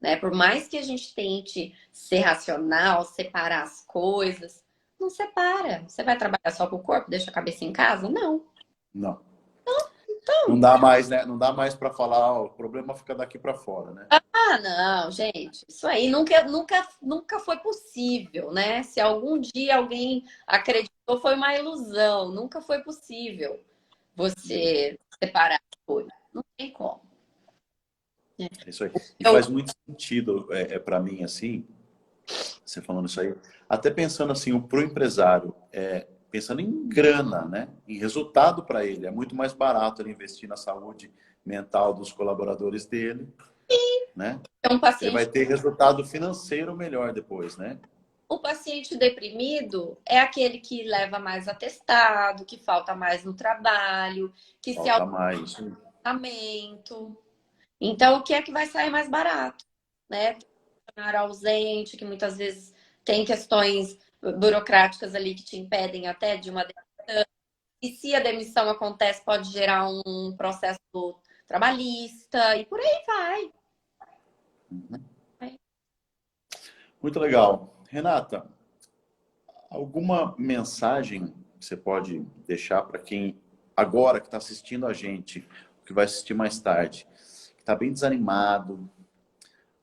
né? Por mais que a gente tente ser racional, separar as coisas, não separa. Você vai trabalhar só com o corpo, deixa a cabeça em casa? Não. Não. Não Então, dá mais, né? Não dá mais para falar, ó, o problema fica daqui para fora, né? não, gente, isso aí nunca foi possível, né? Se algum dia alguém acreditou, foi uma ilusão. Nunca foi possível você separar as coisas. Não tem como. É isso aí. E Eu, faz muito sentido para mim, assim, você falando isso aí, até pensando assim, pro empresário, pensando em grana, né? Em resultado para ele. É muito mais barato ele investir na saúde mental dos colaboradores dele, né? um Ele vai paciente ter resultado financeiro melhor depois, né? O paciente deprimido é aquele que leva mais atestado, que falta mais no trabalho, que se Falta mais. automento. Então, o que é que vai sair mais barato? Né? Tem funcionário ausente, que muitas vezes tem questões burocráticas ali que te impedem até de uma demissão. E se a demissão acontece, pode gerar um processo trabalhista e por aí vai. Muito legal. Renata, alguma mensagem que você pode deixar para quem agora que está assistindo a gente, que vai assistir mais tarde, que está bem desanimado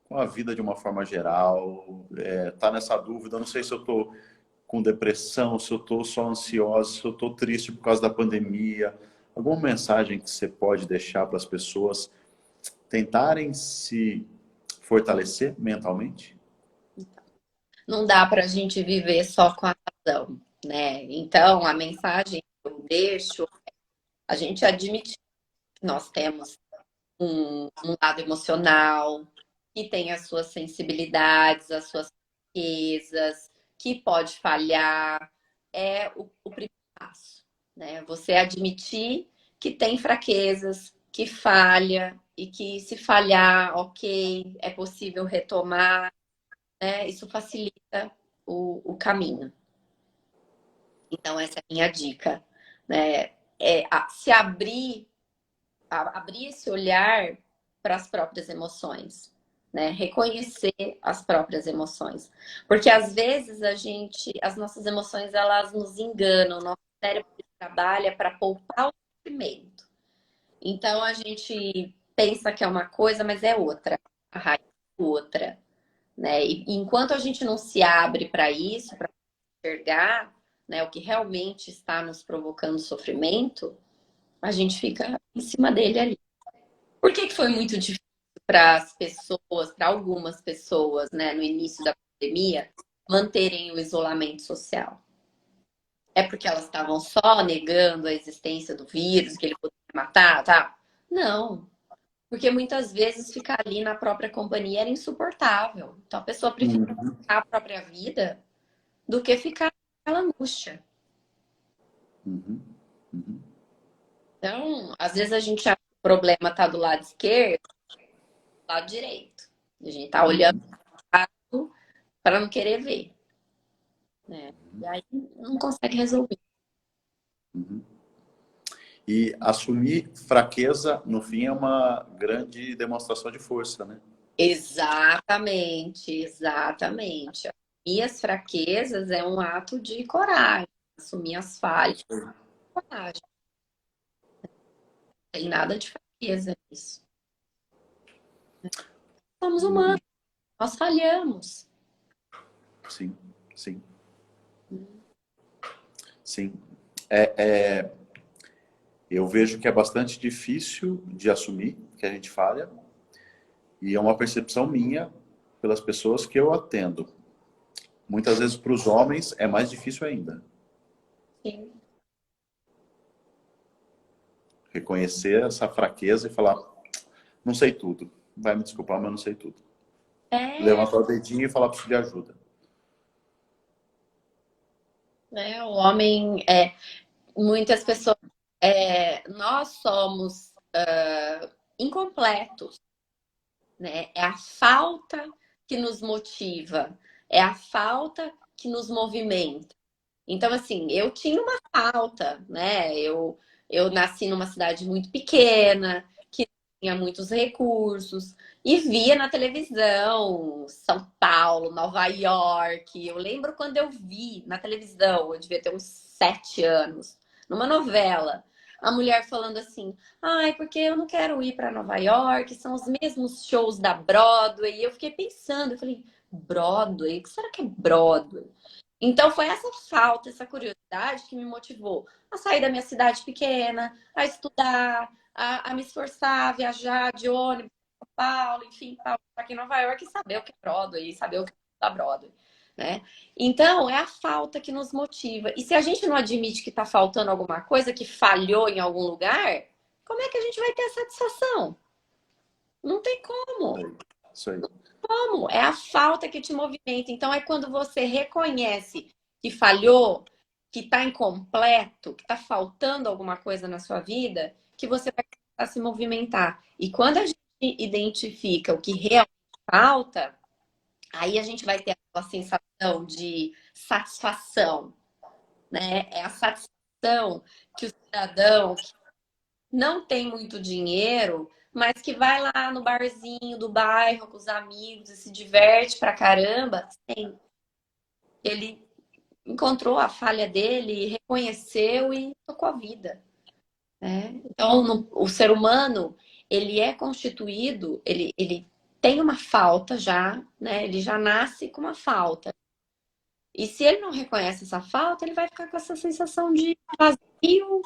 com a vida de uma forma geral, está nessa dúvida, não sei se eu estou com depressão, se eu estou só ansiosa, se eu estou triste por causa da pandemia. Alguma mensagem que você pode deixar para as pessoas tentarem se fortalecer mentalmente? Não dá para a gente viver só com a razão, né? Então, a mensagem que eu deixo, a gente admitir que nós temos um lado emocional, que tem as suas sensibilidades, as suas fraquezas, que pode falhar, é o primeiro passo, né? Você admitir que tem fraquezas, que falha e que se falhar, ok, é possível retomar, né? Isso facilita o caminho. Então, essa é a minha dica, né? Se abrir esse olhar para as próprias emoções, né? Reconhecer as próprias emoções. Porque às vezes as nossas emoções, elas nos enganam, o nosso cérebro trabalha para poupar o sofrimento. Então a gente pensa que é uma coisa, mas é outra. A raiz é outra, né? E enquanto a gente não se abre para isso, para enxergar, né, o que realmente está nos provocando sofrimento, a gente fica em cima dele ali. Por que foi muito difícil para as pessoas, para algumas pessoas, né, no início da pandemia, manterem o isolamento social? É porque elas estavam só negando a existência do vírus, que ele poderia matar, tá? Não, porque muitas vezes ficar ali na própria companhia era insuportável. Então a pessoa preferia Uhum, a própria vida do que ficar naquela angústia. uhum, uhum. Então, às vezes a gente acha que o problema está do lado esquerdo, do lado direito. A gente está olhando para não querer ver. né? E aí não consegue resolver. Uhum. E assumir fraqueza, no fim, é uma grande demonstração de força, né? Exatamente, exatamente. Assumir as fraquezas é um ato de coragem. Assumir as falhas é coragem. Não tem nada de fraqueza nisso. Somos humanos, nós falhamos. Sim, sim, sim. É, eu vejo que é bastante difícil de assumir que a gente falha, e é uma percepção minha pelas pessoas que eu atendo. Muitas vezes para os homens é mais difícil ainda. Sim. Reconhecer essa fraqueza e falar, não sei tudo. Vai me desculpar, mas não sei tudo. É, Levantar o dedinho e falar, preciso de ajuda. né? O homem, muitas pessoas, nós somos incompletos, né? É a falta que nos motiva, é a falta que nos movimenta. Então, assim, eu tinha uma falta, né? Eu nasci numa cidade muito pequena, que tinha muitos recursos, e via na televisão São Paulo, Nova York. Eu lembro quando eu vi na televisão, eu devia ter uns 7 anos, numa novela, a mulher falando assim: ai, porque eu não quero ir para Nova York, são os mesmos shows da Broadway. E eu fiquei pensando, eu falei, Broadway? O que será que é Broadway? Então foi essa falta, essa curiosidade que me motivou a sair da minha cidade pequena, a estudar, a me esforçar, a viajar de ônibus para São Paulo, enfim, para aqui em Nova York e saber o que é Broadway, saber o que é da Broadway, né? Então é a falta que nos motiva. E se a gente não admite que está faltando alguma coisa, que falhou em algum lugar, como é que a gente vai ter a satisfação? Não tem como. Isso aí. Como? É a falta que te movimenta. Então, é quando você reconhece que falhou, que está incompleto, que está faltando alguma coisa na sua vida, que você vai começar a se movimentar. E quando a gente identifica o que realmente falta, aí a gente vai ter aquela sensação de satisfação, né? É a satisfação que o cidadão não tem muito dinheiro, mas que vai lá no barzinho do bairro com os amigos e se diverte pra caramba, sim, ele encontrou a falha dele, reconheceu e tocou a vida, né? Então, o ser humano, ele é constituído, ele tem uma falta já, né? Ele já nasce com uma falta. E se ele não reconhece essa falta, ele vai ficar com essa sensação de vazio,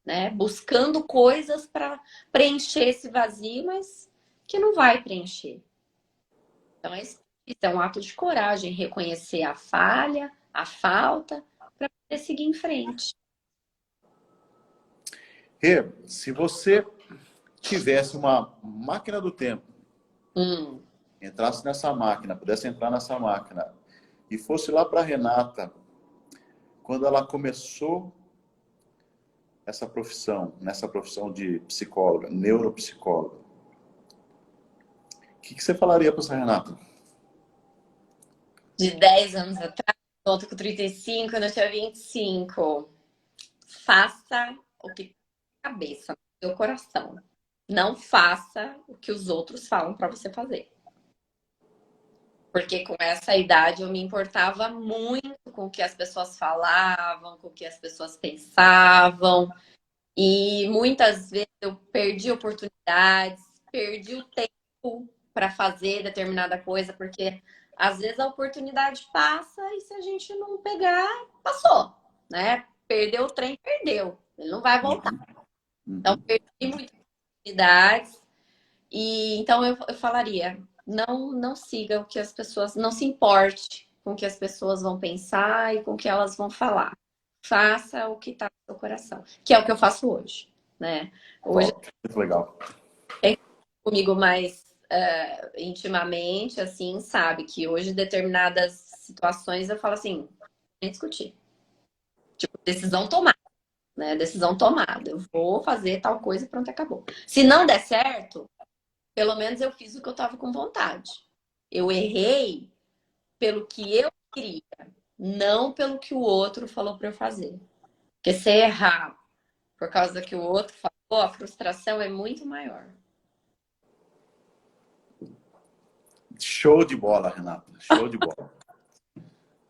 né? Buscando coisas para preencher esse vazio, mas que não vai preencher. Então, isso é um ato de coragem, reconhecer a falha, a falta, para poder seguir em frente. Rê, se você tivesse uma máquina do tempo, Hum, entrasse nessa máquina, pudesse entrar nessa máquina, e fosse lá para a Renata, quando ela começou essa profissão, nessa profissão de psicóloga, neuropsicóloga, o que você falaria para essa Renata? de 10 anos atrás, volto com 35, quando eu tinha 25. Faça o que tem na cabeça, no seu coração. Não faça o que os outros falam para você fazer. Porque com essa idade eu me importava muito com o que as pessoas falavam, com o que as pessoas pensavam. E muitas vezes eu perdi oportunidades, perdi o tempo para fazer determinada coisa, porque às vezes a oportunidade passa e se a gente não pegar, passou, né? Perdeu o trem, perdeu. Ele não vai voltar. Uhum, Então, uhum. perdi muitas oportunidades. E então eu falaria, não siga o que as pessoas, não se importe com o que as pessoas vão pensar e com o que elas vão falar. Faça o que está no seu coração, que é o que eu faço hoje, né? Hoje Top, muito legal. quem comigo mais intimamente, assim, sabe que hoje determinadas situações eu falo assim, nem discutir. Tipo, decisão tomada, né? Decisão tomada. Eu vou fazer tal coisa e pronto, acabou. Se não der certo, pelo menos eu fiz o que eu estava com vontade. Eu errei pelo que eu queria. não pelo que o outro falou para eu fazer. Porque se errar por causa do que o outro falou, a frustração é muito maior. Show de bola, Renata. Show de bola.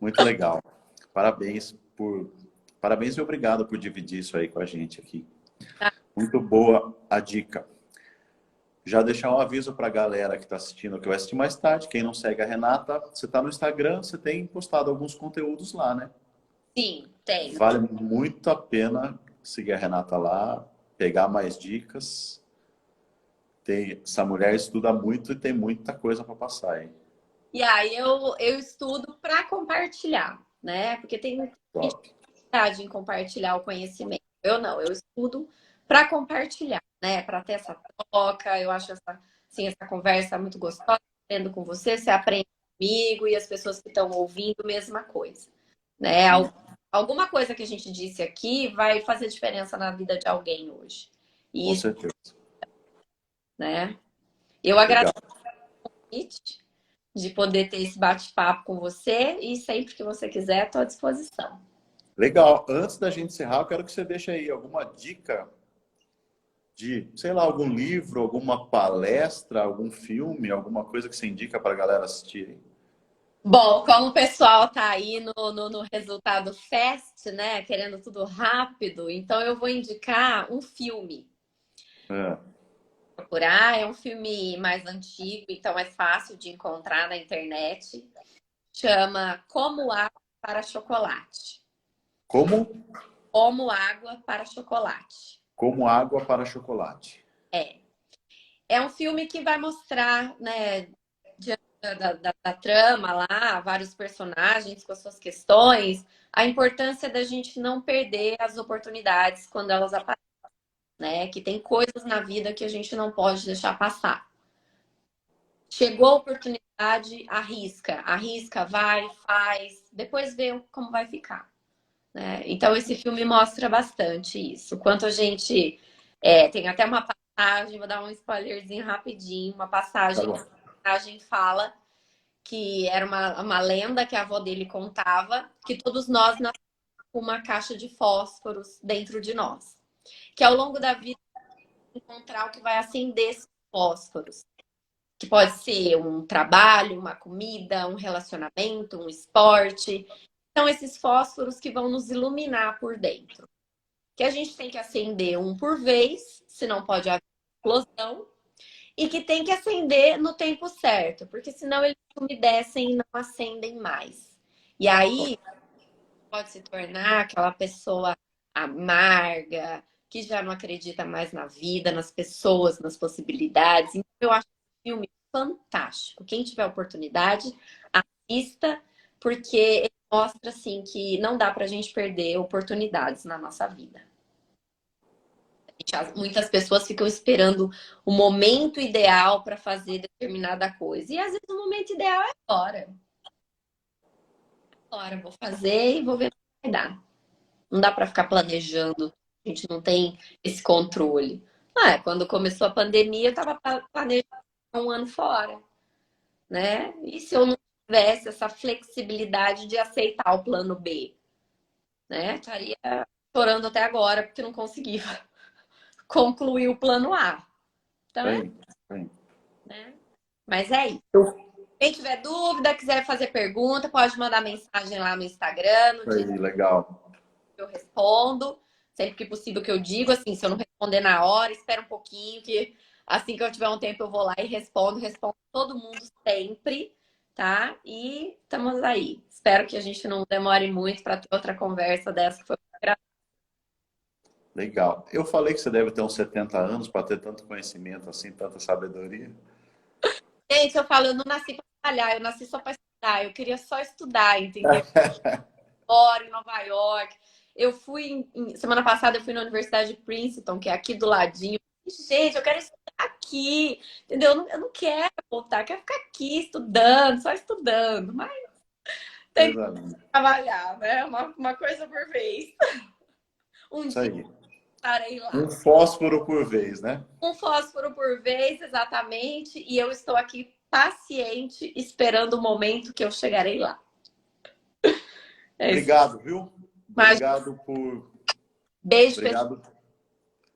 Muito legal. Parabéns parabéns e obrigado por dividir isso aí com a gente aqui. Muito boa a dica. Já deixar um aviso para a galera que está assistindo, que vai assistir mais tarde. Quem não segue a Renata, você está no Instagram, você tem postado alguns conteúdos lá, né? Sim, tem. Vale muito a pena seguir a Renata lá, pegar mais dicas. Essa mulher estuda muito e tem muita coisa para passar, hein? E aí eu estudo para compartilhar, né? Porque tem Top. dificuldade em compartilhar o conhecimento. Eu não, eu estudo para compartilhar, né? Para ter essa troca. Eu acho essa conversa muito gostosa. Aprendo com você, você aprende comigo e as pessoas que estão ouvindo, mesma coisa, né? Alguma coisa que a gente disse aqui vai fazer diferença na vida de alguém hoje. E Com isso, certeza. né? Eu Legal. agradeço o convite de poder ter esse bate-papo com você e sempre que você quiser, estou à disposição. Legal. Antes da gente encerrar, eu quero que você deixe aí alguma dica de, sei lá, algum livro, alguma palestra, algum filme, alguma coisa que você indica para a galera assistir. Bom, como o pessoal tá aí no resultado fast, né? Querendo tudo rápido, então eu vou indicar um filme. É. Procurar, é um filme mais antigo, então é fácil de encontrar na internet. Chama Como Água para Chocolate. Como? Como Água para Chocolate. Como água para chocolate. É. É um filme que vai mostrar, né, diante da trama lá, vários personagens com as suas questões, a importância da gente não perder as oportunidades quando elas aparecem, né? Que tem coisas na vida que a gente não pode deixar passar. Chegou a oportunidade, arrisca. Arrisca, vai, faz, depois vê como vai ficar, né? Então, esse filme mostra bastante isso. Quanto a gente... tem até uma passagem, vou dar um spoilerzinho rapidinho, uma Tá passagem, bom. a passagem fala que era uma lenda que a avó dele contava, que todos nós nascemos com uma caixa de fósforos dentro de nós. Que ao longo da vida, encontrar o que vai acender esses fósforos. Que pode ser um trabalho, uma comida, um relacionamento, um esporte. São esses fósforos que vão nos iluminar por dentro. Que a gente tem que acender um por vez, senão pode haver explosão. E que tem que acender no tempo certo, porque senão eles umedecem e não acendem mais. E aí pode se tornar aquela pessoa amarga, que já não acredita mais na vida, nas pessoas, nas possibilidades. Então, eu acho esse filme fantástico. Quem tiver oportunidade, assista, porque ele mostra assim que não dá pra gente perder oportunidades na nossa vida. Muitas pessoas ficam esperando o momento ideal para fazer determinada coisa. E às vezes o momento ideal é agora. Agora, vou fazer e vou ver o que vai dar. Não dá para ficar planejando. A gente não tem esse controle. Quando começou a pandemia, eu estava planejando um ano fora, né? E se eu não tivesse essa flexibilidade de aceitar o plano B, né? Estaria chorando até agora porque não conseguia concluir o plano A. Então Bem. né? Mas é isso. Quem tiver dúvida, quiser fazer pergunta, pode mandar mensagem lá no Instagram, no dia Aí, legal. que eu respondo. Sempre que possível que eu digo, assim, se eu não responder na hora, espera um pouquinho, que assim que eu tiver um tempo eu vou lá e respondo todo mundo sempre, tá? E estamos aí. Espero que a gente não demore muito para ter outra conversa dessa que foi Legal. Eu falei que você deve ter uns 70 anos para ter tanto conhecimento assim, tanta sabedoria. Gente, eu falo, eu não nasci para trabalhar, eu nasci só para estudar. Eu queria só estudar, entendeu? Moro em Nova York. Eu fui, semana passada, eu fui na Universidade de Princeton, que é aqui do ladinho. Gente, eu quero estudar aqui, entendeu? Eu não quero voltar, eu quero ficar aqui estudando, só estudando. Mas tem que Exatamente. trabalhar, né? Uma coisa por vez. Um Isso dia aí. estarei lá. Um fósforo por vez, né? Um fósforo por vez, exatamente. E eu estou aqui paciente, esperando o momento que eu chegarei lá. É isso. Obrigado, viu? Mas Obrigado por, beijo, pessoal. obrigado,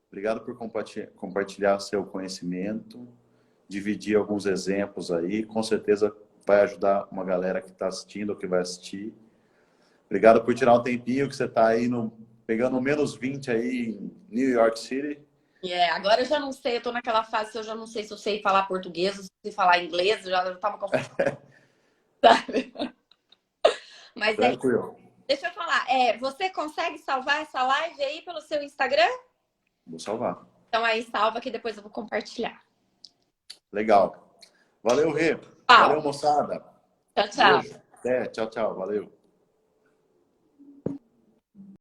obrigado por compartilhar seu conhecimento, dividir alguns exemplos aí. Com certeza vai ajudar uma galera que está assistindo ou que vai assistir. Obrigado por tirar um tempinho que você está aí pegando o -20 aí em New York City. Agora eu já não sei, eu tô naquela fase que eu já não sei se eu sei falar português, se eu sei falar inglês, eu já tava confusa, sabe? Mas é isso. Tranquilo. Deixa eu falar, você consegue salvar essa live aí pelo seu Instagram? Vou salvar. Então aí salva que depois eu vou compartilhar. Legal. Valeu, Rê. Tchau. Valeu, moçada. Tchau, tchau. Beijo. Até. Tchau, tchau. Valeu.